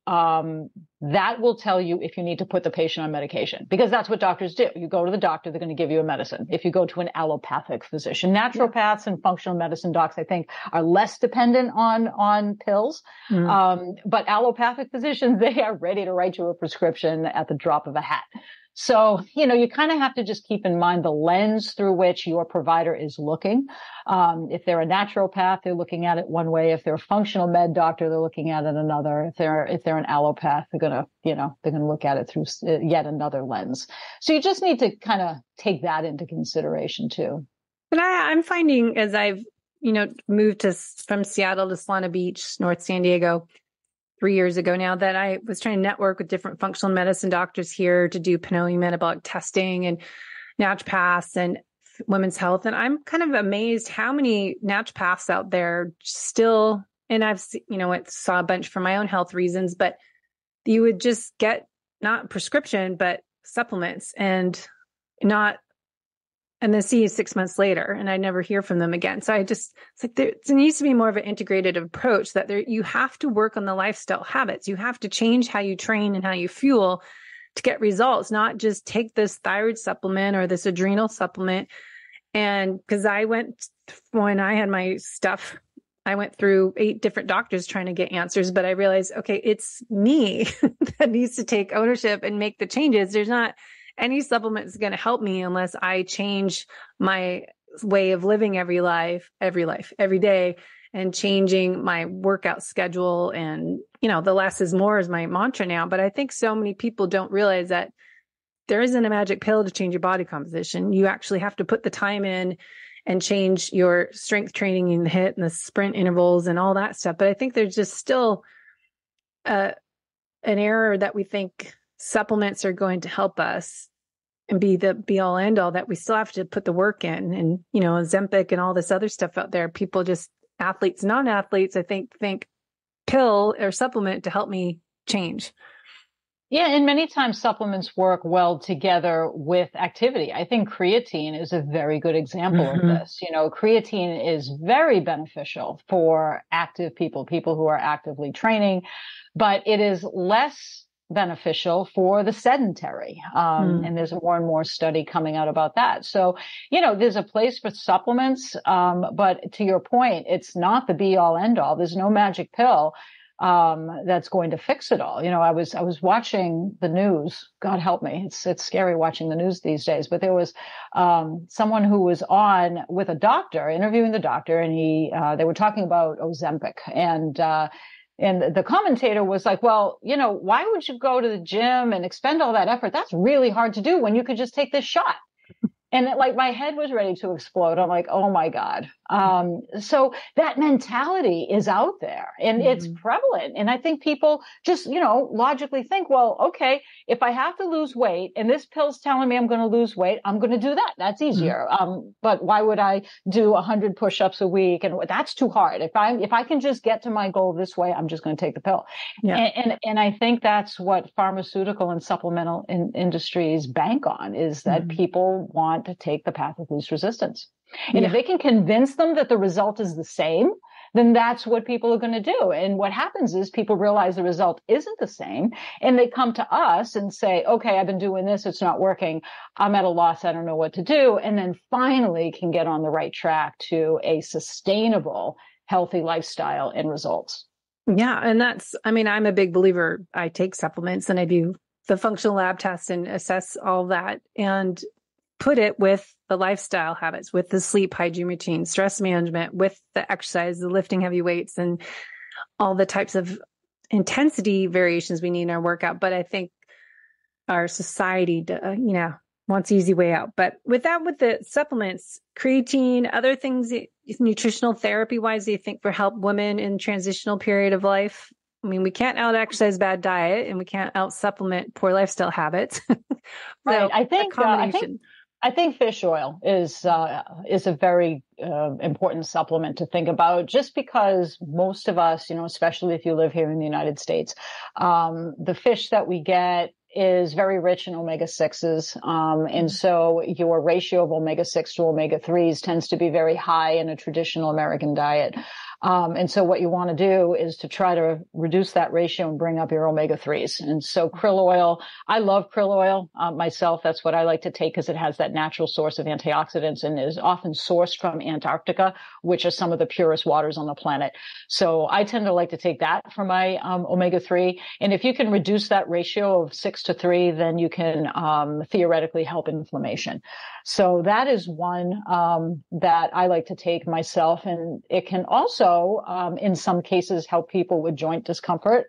that will tell you if you need to put the patient on medication, because that's what doctors do. You go to the doctor, they're going to give you a medicine. If you go to an allopathic physician, naturopaths and functional medicine docs, I think, are less dependent on pills. But allopathic physicians, they are ready to write you a prescription at the drop of a hat. So, you know, you kind of have to just keep in mind the lens through which your provider is looking. If they're a naturopath, they're looking at it one way. If they're a functional med doctor, they're looking at it another. If they're an allopath, they're going to look at it through yet another lens. So you just need to kind of take that into consideration too. But I'm finding, as I've, you know, moved from Seattle to Solana Beach, North San Diego, 3 years ago now, that I was trying to network with different functional medicine doctors here to do Pinoy metabolic testing and naturopaths and women's health. And I'm kind of amazed how many naturopaths out there still, and I've, you know, saw a bunch for my own health reasons, but you would just get not prescription, but supplements and then see you 6 months later, and I never hear from them again. So it's like there needs to be more of an integrated approach, that you have to work on the lifestyle habits. You have to change how you train and how you fuel to get results, not just take this thyroid supplement or this adrenal supplement. And because when I had my stuff, I went through 8 different doctors trying to get answers, but I realized, okay, it's me that needs to take ownership and make the changes. There's not any supplement is going to help me unless I change my way of living every day, and changing my workout schedule. And, you know, the less is more is my mantra now. But I think so many people don't realize that there isn't a magic pill to change your body composition. You actually have to put the time in and change your strength training in the HIIT and the sprint intervals and all that stuff. But I think there's just still an error that we think supplements are going to help us. and be the be all end all, that we still have to put the work in. And, Ozempic and all this other stuff out there, people just, athletes, non-athletes, I think pill or supplement to help me change. Yeah, and many times supplements work well together with activity. I think creatine is a very good example of this. Creatine is very beneficial for active people who are actively training, but it is less beneficial for the sedentary. And there's more and more study coming out about that. So, there's a place for supplements. But to your point, it's not the be all end all. There's no magic pill that's going to fix it all. I was watching the news. God help me. It's scary watching the news these days, but there was, someone who was on with a doctor, interviewing the doctor, and they were talking about Ozempic, and the commentator was like, well, why would you go to the gym and expend all that effort? That's really hard to do when you could just take this shot. And my head was ready to explode. I'm like, oh my God. So that mentality is out there and it's prevalent. And I think people just, logically think, well, okay, if I have to lose weight and this pill's telling me I'm going to lose weight, I'm going to do that. That's easier. But why would I do 100 push-ups a week? And that's too hard. If I can just get to my goal this way, I'm just going to take the pill. Yeah. And I think that's what pharmaceutical and supplemental industries bank on, is that people want to take the path of least resistance. And if they can convince them that the result is the same, then that's what people are going to do. And what happens is people realize the result isn't the same, and they come to us and say, okay, I've been doing this, it's not working, I'm at a loss, I don't know what to do, and then finally can get on the right track to a sustainable, healthy lifestyle and results. Yeah. And I'm a big believer. I take supplements and I do the functional lab test and assess all that and put it with the lifestyle habits, with the sleep hygiene routine, stress management, with the exercise, the lifting heavy weights, and all the types of intensity variations we need in our workout. But I think our society, wants the easy way out. But with the supplements, creatine, other things, nutritional therapy wise, do you think for help women in transitional period of life? I mean, we can't out exercise bad diet and we can't out supplement poor lifestyle habits. Right. I think fish oil is a very important supplement to think about, just because most of us, especially if you live here in the United States, the fish that we get is very rich in omega-6s. And so your ratio of omega-6 to omega-3s tends to be very high in a traditional American diet. And so what you want to do is to try to reduce that ratio and bring up your omega-3s. And so krill oil, I love krill oil myself. That's what I like to take because it has that natural source of antioxidants and is often sourced from Antarctica, which are some of the purest waters on the planet. So I tend to like to take that for my omega-3. And if you can reduce that ratio of 6 to 3, then you can theoretically help inflammation. So that is one that I like to take myself. And it can also, in some cases, help people with joint discomfort.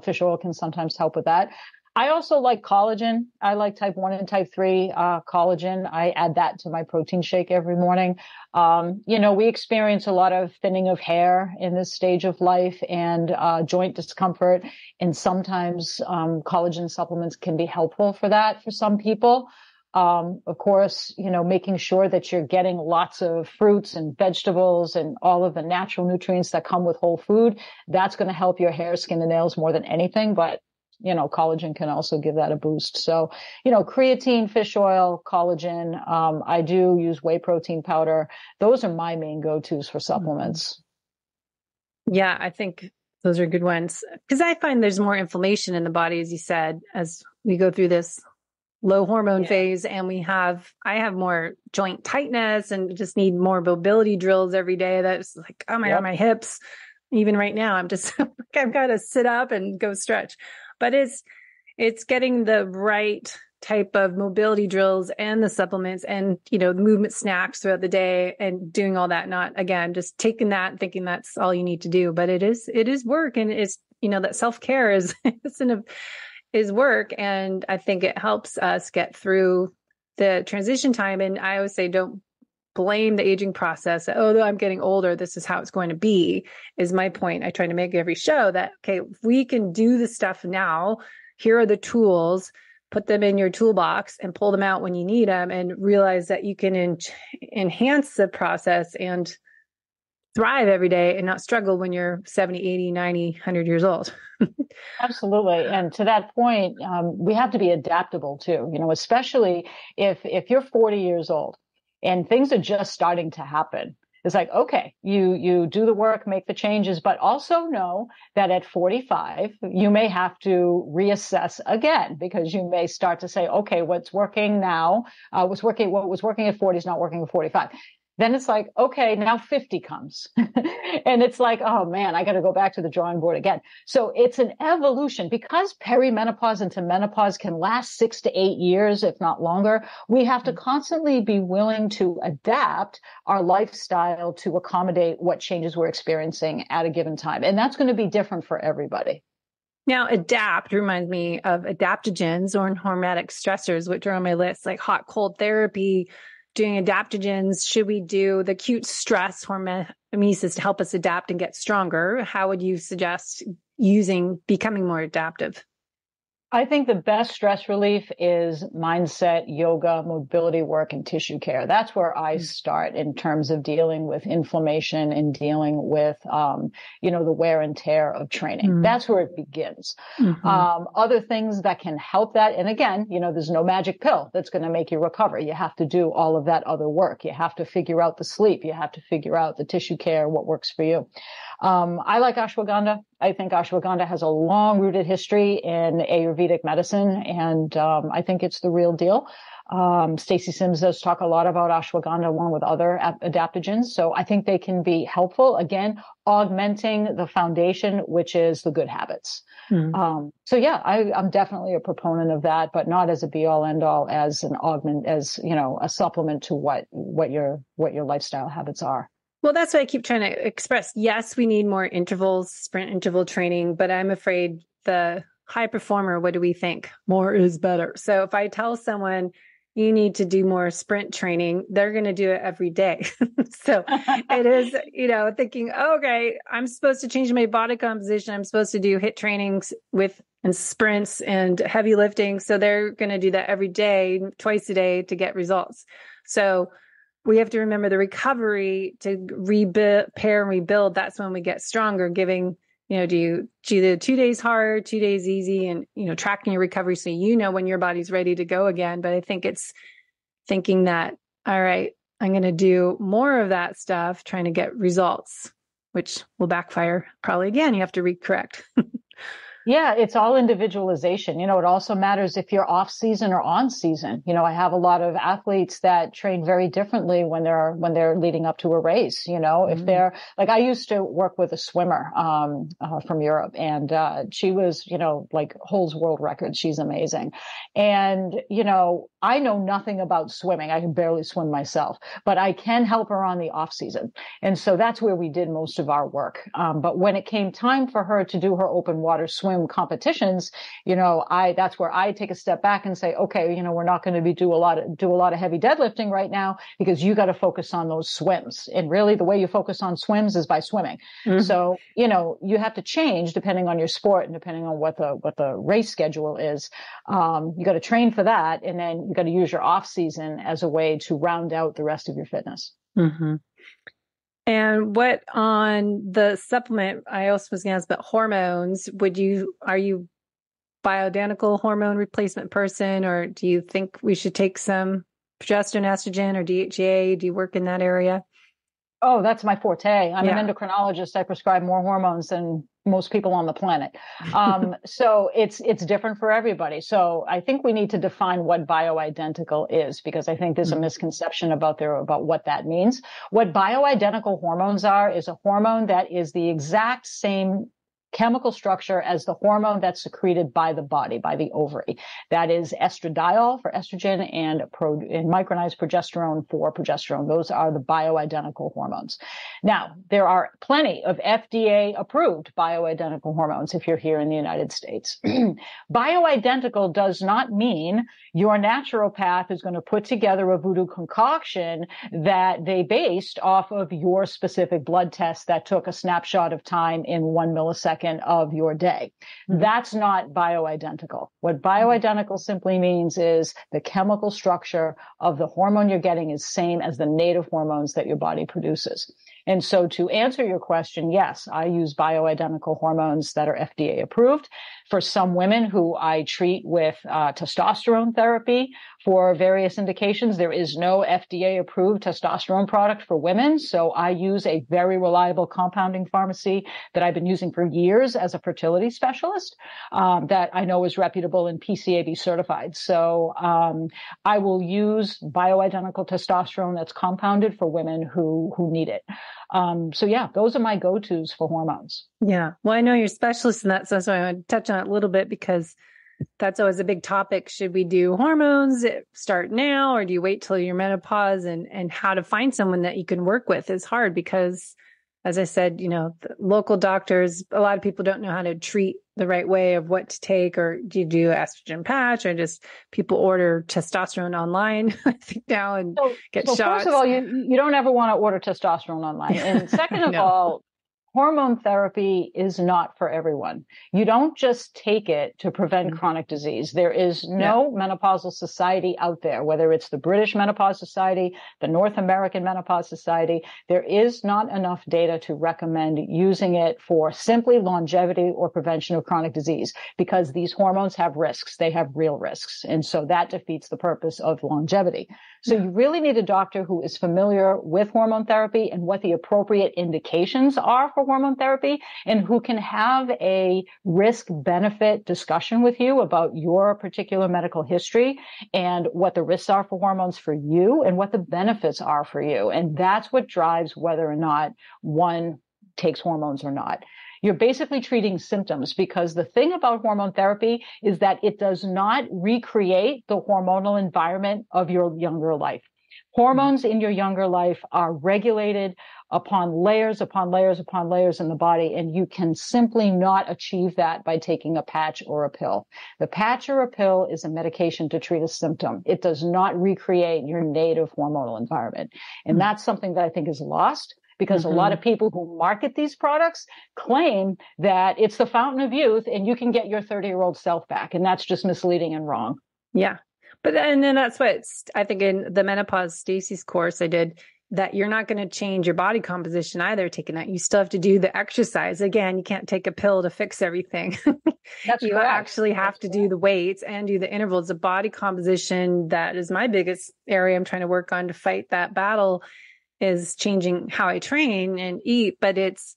Fish oil can sometimes help with that. I also like collagen. I like type 1 and type 3 collagen. I add that to my protein shake every morning. We experience a lot of thinning of hair in this stage of life and joint discomfort. And sometimes collagen supplements can be helpful for that for some people. Of course, making sure that you're getting lots of fruits and vegetables and all of the natural nutrients that come with whole food. That's going to help your hair, skin, and nails more than anything. But, collagen can also give that a boost. So, creatine, fish oil, collagen. I do use whey protein powder. Those are my main go-tos for supplements. Yeah, I think those are good ones because I find there's more inflammation in the body, as you said, as we go through this low hormone phase, and I have more joint tightness and just need more mobility drills every day. That's like, oh my God, my hips, even right now, I'm just, I've got to sit up and go stretch, but it's getting the right type of mobility drills and the supplements and, movement snacks throughout the day and doing all that, not again, just taking that and thinking that's all you need to do. But it is work. And it's, that self-care is work. And I think it helps us get through the transition time. And I always say, don't blame the aging process. Oh, I'm getting older, this is how it's going to be, is my point. I try to make every show that, okay, if we can do the stuff now, here are the tools put them in your toolbox and pull them out when you need them, and realize that you can enhance the process and thrive every day and not struggle when you're 70, 80, 90, 100 years old. Absolutely. And to that point, we have to be adaptable too, especially if you're 40 years old and things are just starting to happen. It's like, okay, you do the work, make the changes, but also know that at 45, you may have to reassess again, because you may start to say, okay, what's working now, what was working at 40 is not working at 45. Then it's like, okay, now 50 comes. And it's like, oh man, I got to go back to the drawing board again. So it's an evolution. Because perimenopause into menopause can last 6 to 8 years, if not longer. We have to constantly be willing to adapt our lifestyle to accommodate what changes we're experiencing at a given time. And that's going to be different for everybody. Now, adapt reminds me of adaptogens or hormetic stressors, which are on my list, like hot, cold therapy, doing adaptogens. Should we do the acute stress hormesis to help us adapt and get stronger? How would you suggest becoming more adaptive? I think the best stress relief is mindset, yoga, mobility work, and tissue care. That's where I start in terms of dealing with inflammation and dealing with, the wear and tear of training. That's where it begins. Other things that can help that. And again, there's no magic pill that's going to make you recover. You have to do all of that other work. You have to figure out the sleep. You have to figure out the tissue care, what works for you. I like ashwagandha. I think ashwagandha has a long-rooted history in Ayurvedic medicine, and I think it's the real deal. Stacey Sims does talk a lot about ashwagandha along with other adaptogens, so I think they can be helpful, again, augmenting the foundation, which is the good habits. I'm definitely a proponent of that, but not as a be-all, end-all, as an augment, as a supplement to what your lifestyle habits are. Well, that's what I keep trying to express. Yes, we need more intervals, sprint interval training, but I'm afraid the high performer, what do we think? More is better. So if I tell someone you need to do more sprint training, they're going to do it every day. So it is, thinking, okay, I'm supposed to change my body composition. I'm supposed to do HIIT trainings and sprints and heavy lifting. So they're going to do that every day, twice a day to get results. So we have to remember the recovery to repair and rebuild. That's when we get stronger, giving, do you do 2 days hard, 2 days easy, and, tracking your recovery so when your body's ready to go again. But I think it's thinking that, all right, I'm going to do more of that stuff, trying to get results, which will backfire probably again. You have to recorrect. Yeah, it's all individualization. It also matters if you're off season or on season. I have a lot of athletes that train very differently when they're leading up to a race. If they're like, I used to work with a swimmer from Europe, and she was, holds world records. She's amazing. And, I know nothing about swimming. I can barely swim myself, but I can help her on the off season. And so that's where we did most of our work. But when it came time for her to do her open water swim competitions, that's where I take a step back and say, okay, we're not going to be do a lot of heavy deadlifting right now, because you got to focus on those swims. And really the way you focus on swims is by swimming. So, you have to change depending on your sport and depending on what the race schedule is. You got to train for that. And then you got to use your off season as a way to round out the rest of your fitness. And what on the supplement, I also was going to ask about hormones. Are you bioidentical hormone replacement person, or do you think we should take some progesterone, estrogen, or DHEA? Do you work in that area? Oh, that's my forte. I'm an endocrinologist. I prescribe more hormones than most people on the planet. So it's different for everybody. So I think we need to define what bioidentical is, because I think there's a misconception about what that means. What bioidentical hormones are is a hormone that is the exact same chemical structure as the hormone that's secreted by the body, by the ovary. That is estradiol for estrogen and micronized progesterone for progesterone. Those are the bioidentical hormones. Now, there are plenty of FDA-approved bioidentical hormones if you're here in the United States. Bioidentical does not mean your naturopath is going to put together a voodoo concoction that they based off of your specific blood test that took a snapshot of time in 1 millisecond second of your day. That's not bioidentical. What bioidentical simply means is the chemical structure of the hormone you're getting is same as the native hormones that your body produces. And so to answer your question, yes, I use bioidentical hormones that are FDA approved. For some women who I treat with testosterone therapy for various indications, there is no FDA approved testosterone product for women. So I use a very reliable compounding pharmacy that I've been using for years as a fertility specialist that I know is reputable and PCAB certified. So I will use bioidentical testosterone that's compounded for women who need it. So yeah, those are my go-tos for hormones. Yeah. Well, I know you're a specialist in that. So I want to touch on it a little bit because that's always a big topic. Should we do hormones start now, or do you wait till your menopause? And how to find someone that you can work with is hard because, as I said, the local doctors, a lot of people don't know how to treat the right way of what to take, or do you do estrogen patch, or just people order testosterone online, I think now, and get shots. First of all, you don't ever want to order testosterone online. And second of all, hormone therapy is not for everyone. You don't just take it to prevent chronic disease. There is no menopausal society out there, whether it's the British Menopause Society, the North American Menopause Society. There is not enough data to recommend using it for simply longevity or prevention of chronic disease, because these hormones have risks. They have real risks. And so that defeats the purpose of longevity. So you really need a doctor who is familiar with hormone therapy and what the appropriate indications are for hormone therapy, and who can have a risk-benefit discussion with you about your particular medical history and what the risks are for hormones for you and what the benefits are for you. And that's what drives whether or not one takes hormones or not. You're basically treating symptoms, because the thing about hormone therapy is that it does not recreate the hormonal environment of your younger life. Hormones in your younger life are regulated upon layers upon layers upon layers in the body, and you can simply not achieve that by taking a patch or a pill. The patch or a pill is a medication to treat a symptom. It does not recreate your native hormonal environment. And that's something that I think is lost, because a lot of people who market these products claim that it's the fountain of youth and you can get your 30-year-old self back. And that's just misleading and wrong. Yeah. And then that's what I think in the Menopause Stacy's course I did, that you're not going to change your body composition either taking that. You still have to do the exercise. Again, you can't take a pill to fix everything. That's you correct. actually have to do the weights and do the intervals. The body composition, that is my biggest area I'm trying to work on to fight that battle, is changing how I train and eat. But it's,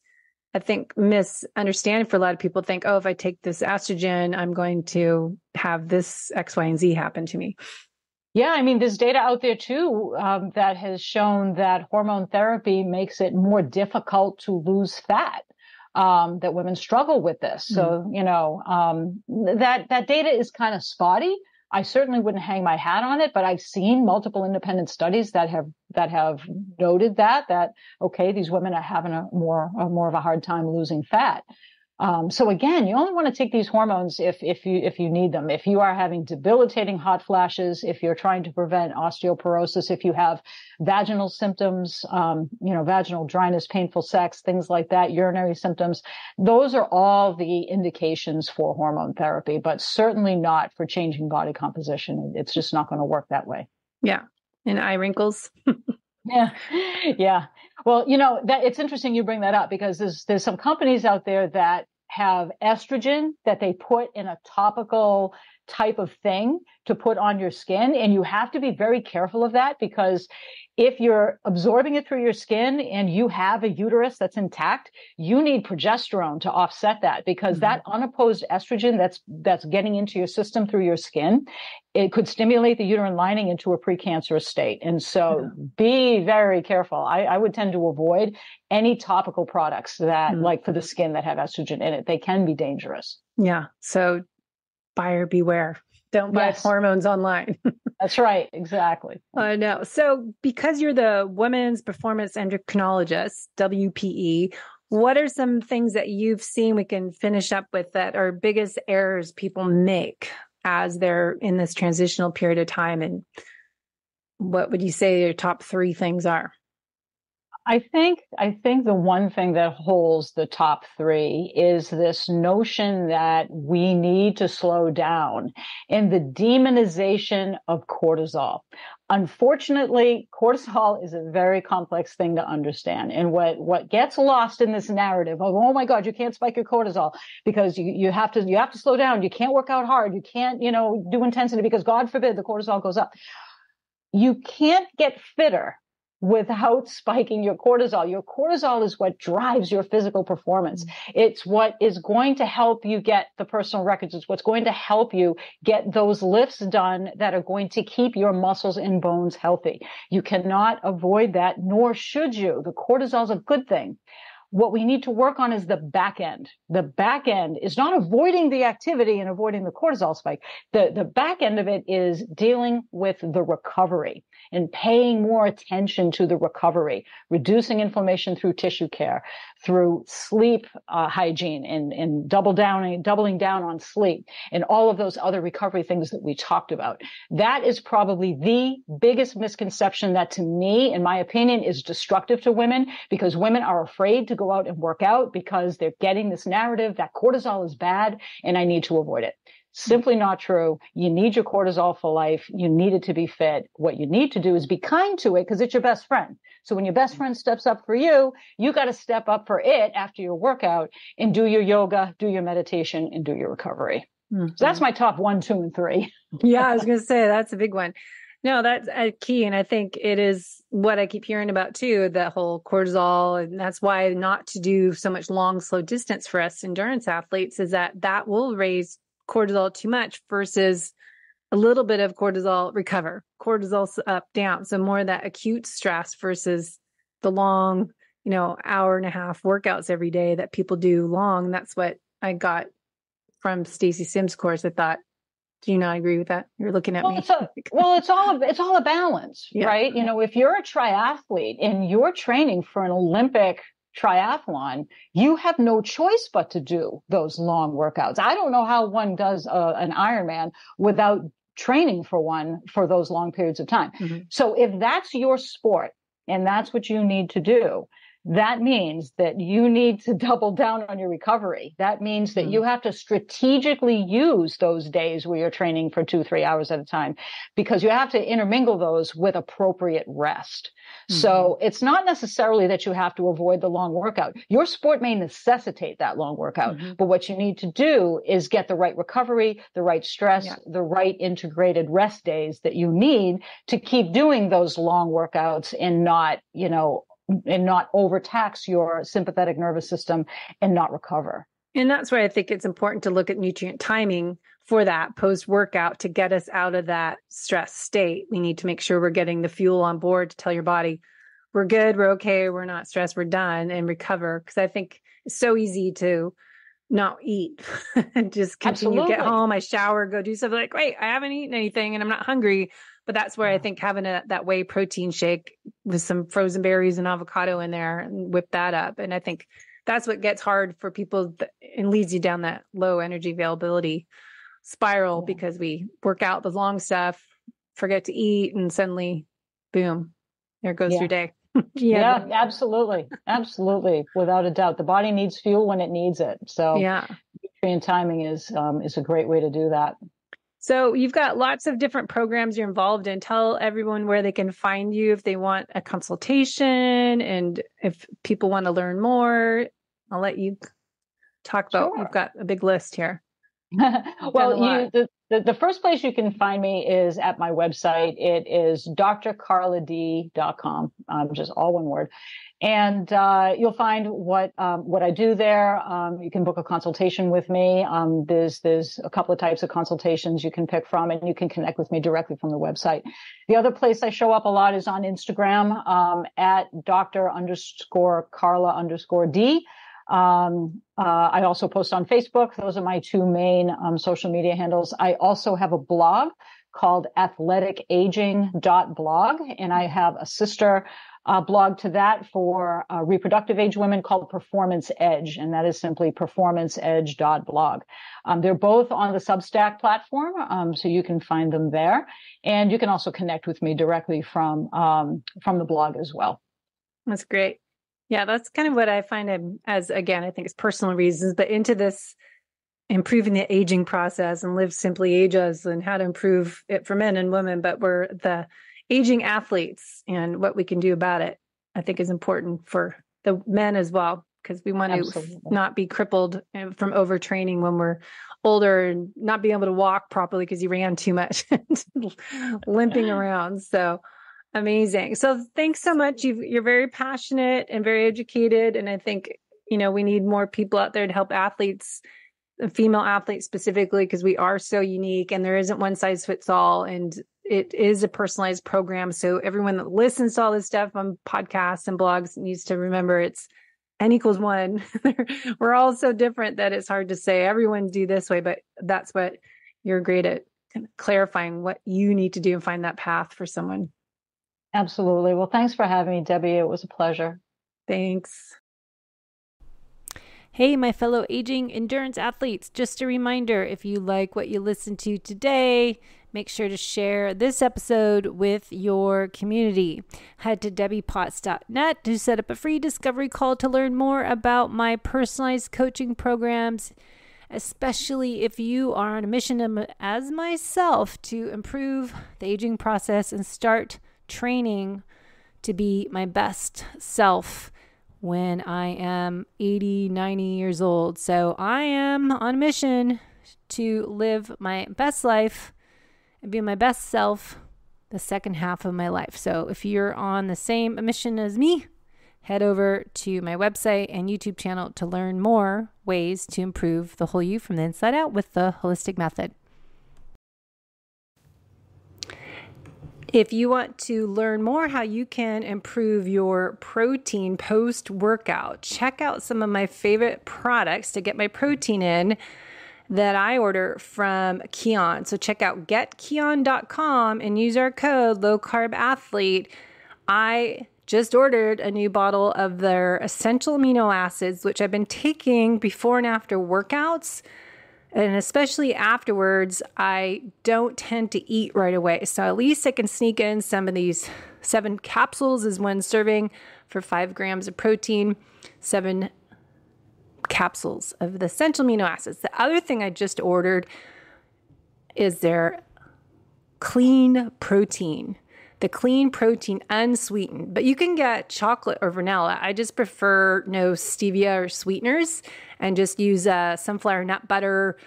I think, misunderstanding for a lot of people. Think, oh, if I take this estrogen, I'm going to have this X, Y, and Z happen to me. Yeah, I mean, there's data out there too that has shown that hormone therapy makes it more difficult to lose fat. That women struggle with this. So, that data is kind of spotty. I certainly wouldn't hang my hat on it, but I've seen multiple independent studies that have noted that okay, these women are having a more of a hard time losing fat. So again, you only want to take these hormones if you need them. If you are having debilitating hot flashes, if you're trying to prevent osteoporosis, if you have vaginal symptoms, vaginal dryness, painful sex, things like that, urinary symptoms, those are all the indications for hormone therapy, but certainly not for changing body composition. It's just not going to work that way. Yeah. And eye wrinkles. Yeah. Well, that it's interesting you bring that up, because there's some companies out there that have estrogen that they put in a topical type of thing to put on your skin. And you have to be very careful of that, because if you're absorbing it through your skin and you have a uterus that's intact, you need progesterone to offset that, because that unopposed estrogen that's getting into your system through your skin, it could stimulate the uterine lining into a precancerous state. And so be very careful. I would tend to avoid any topical products that like for the skin that have estrogen in it. They can be dangerous. Yeah. So buyer beware. Don't buy hormones online. That's right. Exactly. I know. So because you're the Women's Performance Endocrinologist, WPE, what are some things that you've seen we can finish up with that are biggest errors people make as they're in this transitional period of time? And what would you say your top 3 things are? I think the one thing that holds the top three is this notion that we need to slow down and the demonization of cortisol. Unfortunately, cortisol is a very complex thing to understand. And what gets lost in this narrative of, oh my God, you can't spike your cortisol because you have to slow down. You can't work out hard. You can't, do intensity because God forbid the cortisol goes up. You can't get fitter without spiking your cortisol. Your cortisol is what drives your physical performance. It's what is going to help you get the personal records. It's what's going to help you get those lifts done that are going to keep your muscles and bones healthy. You cannot avoid that, nor should you. The cortisol is a good thing. What we need to work on is the back end. The back end is not avoiding the activity and avoiding the cortisol spike. The back end of it is dealing with the recovery and paying more attention to the recovery, reducing inflammation through tissue care, through sleep hygiene and doubling down on sleep and all of those other recovery things that we talked about. That is probably the biggest misconception that, to me, in my opinion, is destructive to women, because women are afraid to go out and work out because they're getting this narrative that cortisol is bad and I need to avoid it. Simply not true. You need your cortisol for life. You need it to be fit. What you need to do is be kind to it because it's your best friend. So when your best friend steps up for you, you got to step up for it after your workout and do your yoga, do your meditation, and do your recovery. Mm-hmm. So that's my top 1, 2, and 3. Yeah, I was going to say that's a big one. No, that's a key. And I think it is what I keep hearing about too, that whole cortisol. And that's why not to do so much long, slow distance for us endurance athletes is that will raise cortisol too much versus a little bit of cortisol recover. Cortisol's up, down. So more of that acute stress versus the long, hour and a half workouts every day that people do long. That's what I got from Stacey Sims' course. I thought, do you not agree with that? You're looking at me. It's all a balance, yeah. Right? If you're a triathlete and you're training for an Olympic triathlon, you have no choice but to do those long workouts. I don't know how one does an Ironman without training for those long periods of time. Mm-hmm. So if that's your sport and that's what you need to do, that means that you need to double down on your recovery. That means that you have to strategically use those days where you're training for 2-3 hours at a time, because you have to intermingle those with appropriate rest. Mm-hmm. So it's not necessarily that you have to avoid the long workout. Your sport may necessitate that long workout, but what you need to do is get the right recovery, the right stress, the right integrated rest days that you need to keep doing those long workouts and not overtax your sympathetic nervous system and not recover. And that's why I think it's important to look at nutrient timing for that post-workout to get us out of that stress state. We need to make sure we're getting the fuel on board to tell your body, we're good, we're okay, we're not stressed, we're done, and recover. Because I think it's so easy to not eat and just continue, get home, I shower, go do something like, wait, I haven't eaten anything and I'm not hungry. But that's where I think having that whey protein shake with some frozen berries and avocado in there and whip that up. And I think that's what gets hard for people and leads you down that low energy availability spiral, because we work out the long stuff, forget to eat, and suddenly, boom, there goes your day. Yeah, absolutely. Absolutely. Without a doubt. The body needs fuel when it needs it. So nutrient timing is a great way to do that. So you've got lots of different programs you're involved in. Tell everyone where they can find you if they want a consultation, and if people want to learn more. I'll let you talk about, you've got a big list here. Well, the first place you can find me is at my website. It is drcarlad.com, just all one word. And you'll find what I do there. You can book a consultation with me. There's a couple of types of consultations you can pick from, and you can connect with me directly from the website. The other place I show up a lot is on Instagram, at Dr._Carla_D. I also post on Facebook. Those are my two main social media handles. I also have a blog called athleticaging.blog, and I have a sister blog to that for reproductive age women called Performance Edge, and that is simply performanceedge.blog. They're both on the Substack platform, so you can find them there, and you can also connect with me directly from the blog as well. That's great. Yeah, that's kind of what I find as, again, I think it's personal reasons, but into this improving the aging process and Live Simply Ages and how to improve it for men and women, but we're the aging athletes and what we can do about it, I think is important for the men as well, because we want to not be crippled from overtraining when we're older and not being able to walk properly because you ran too much and limping around. So amazing. So thanks so much. You're very passionate and very educated. And I think, we need more people out there to help athletes, female athletes specifically, because we are so unique and there isn't one size fits all. And it is a personalized program. So everyone that listens to all this stuff on podcasts and blogs needs to remember it's N equals 1. We're all so different that it's hard to say everyone do this way, but that's what you're great at, kind of clarifying what you need to do and find that path for someone. Absolutely. Well, thanks for having me, Debbie. It was a pleasure. Thanks. Hey, my fellow aging endurance athletes, just a reminder, if you like what you listened to today, make sure to share this episode with your community. Head to debbiepotts.net to set up a free discovery call to learn more about my personalized coaching programs, especially if you are on a mission as myself to improve the aging process and start training to be my best self when I am 80, 90 years old. So I am on a mission to live my best life and be my best self the second half of my life. So if you're on the same mission as me, head over to my website and YouTube channel to learn more ways to improve the whole you from the inside out with the holistic method. If you want to learn more how you can improve your protein post-workout, check out some of my favorite products to get my protein in that I order from Kion. So check out getkion.com and use our code lowcarbathlete. I just ordered a new bottle of their essential amino acids, which I've been taking before and after workouts. And especially afterwards, I don't tend to eat right away. So at least I can sneak in some of these 7 capsules is one serving for 5 grams of protein, 7 capsules of the essential amino acids. The other thing I just ordered is their clean protein, the clean protein unsweetened, but you can get chocolate or vanilla. I just prefer no stevia or sweeteners and just use sunflower nut butter,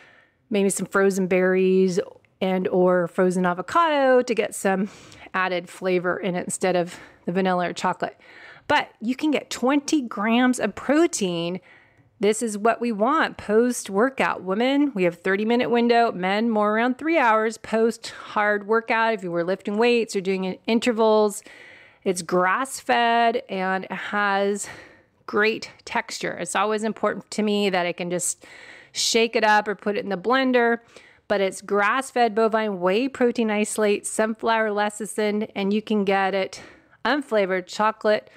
maybe some frozen berries and or frozen avocado to get some added flavor in it instead of the vanilla or chocolate. But you can get 20 grams of protein. This is what we want post-workout. Women, we have 30-minute window. Men, more around 3 hours post-hard workout. If you were lifting weights or doing intervals, it's grass-fed and it has great texture. It's always important to me that I can just shake it up or put it in the blender, but it's grass-fed bovine whey protein isolate, sunflower lecithin, and you can get it unflavored chocolate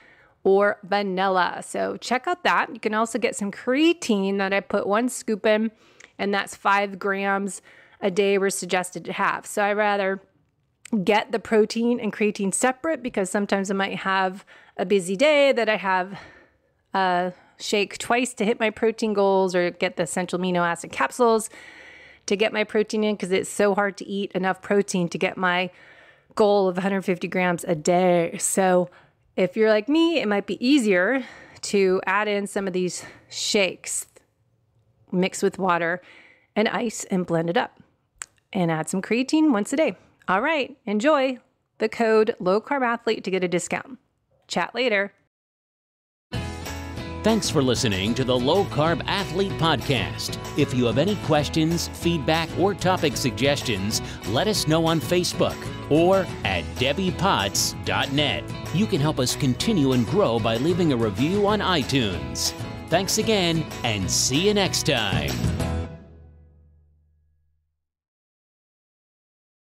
or vanilla. So check out that. You can also get some creatine that I put 1 scoop in, and that's 5 grams a day we're suggested to have. So I rather get the protein and creatine separate because sometimes I might have a busy day that I have shake twice to hit my protein goals or get the essential amino acid capsules to get my protein in because it's so hard to eat enough protein to get my goal of 150 grams a day. So if you're like me, it might be easier to add in some of these shakes, mix with water and ice and blend it up and add some creatine once a day. All right, enjoy the code lowcarbathlete to get a discount. Chat later. Thanks for listening to the Low Carb Athlete Podcast. If you have any questions, feedback, or topic suggestions, let us know on Facebook or at debbiepotts.net. You can help us continue and grow by leaving a review on iTunes. Thanks again, and see you next time.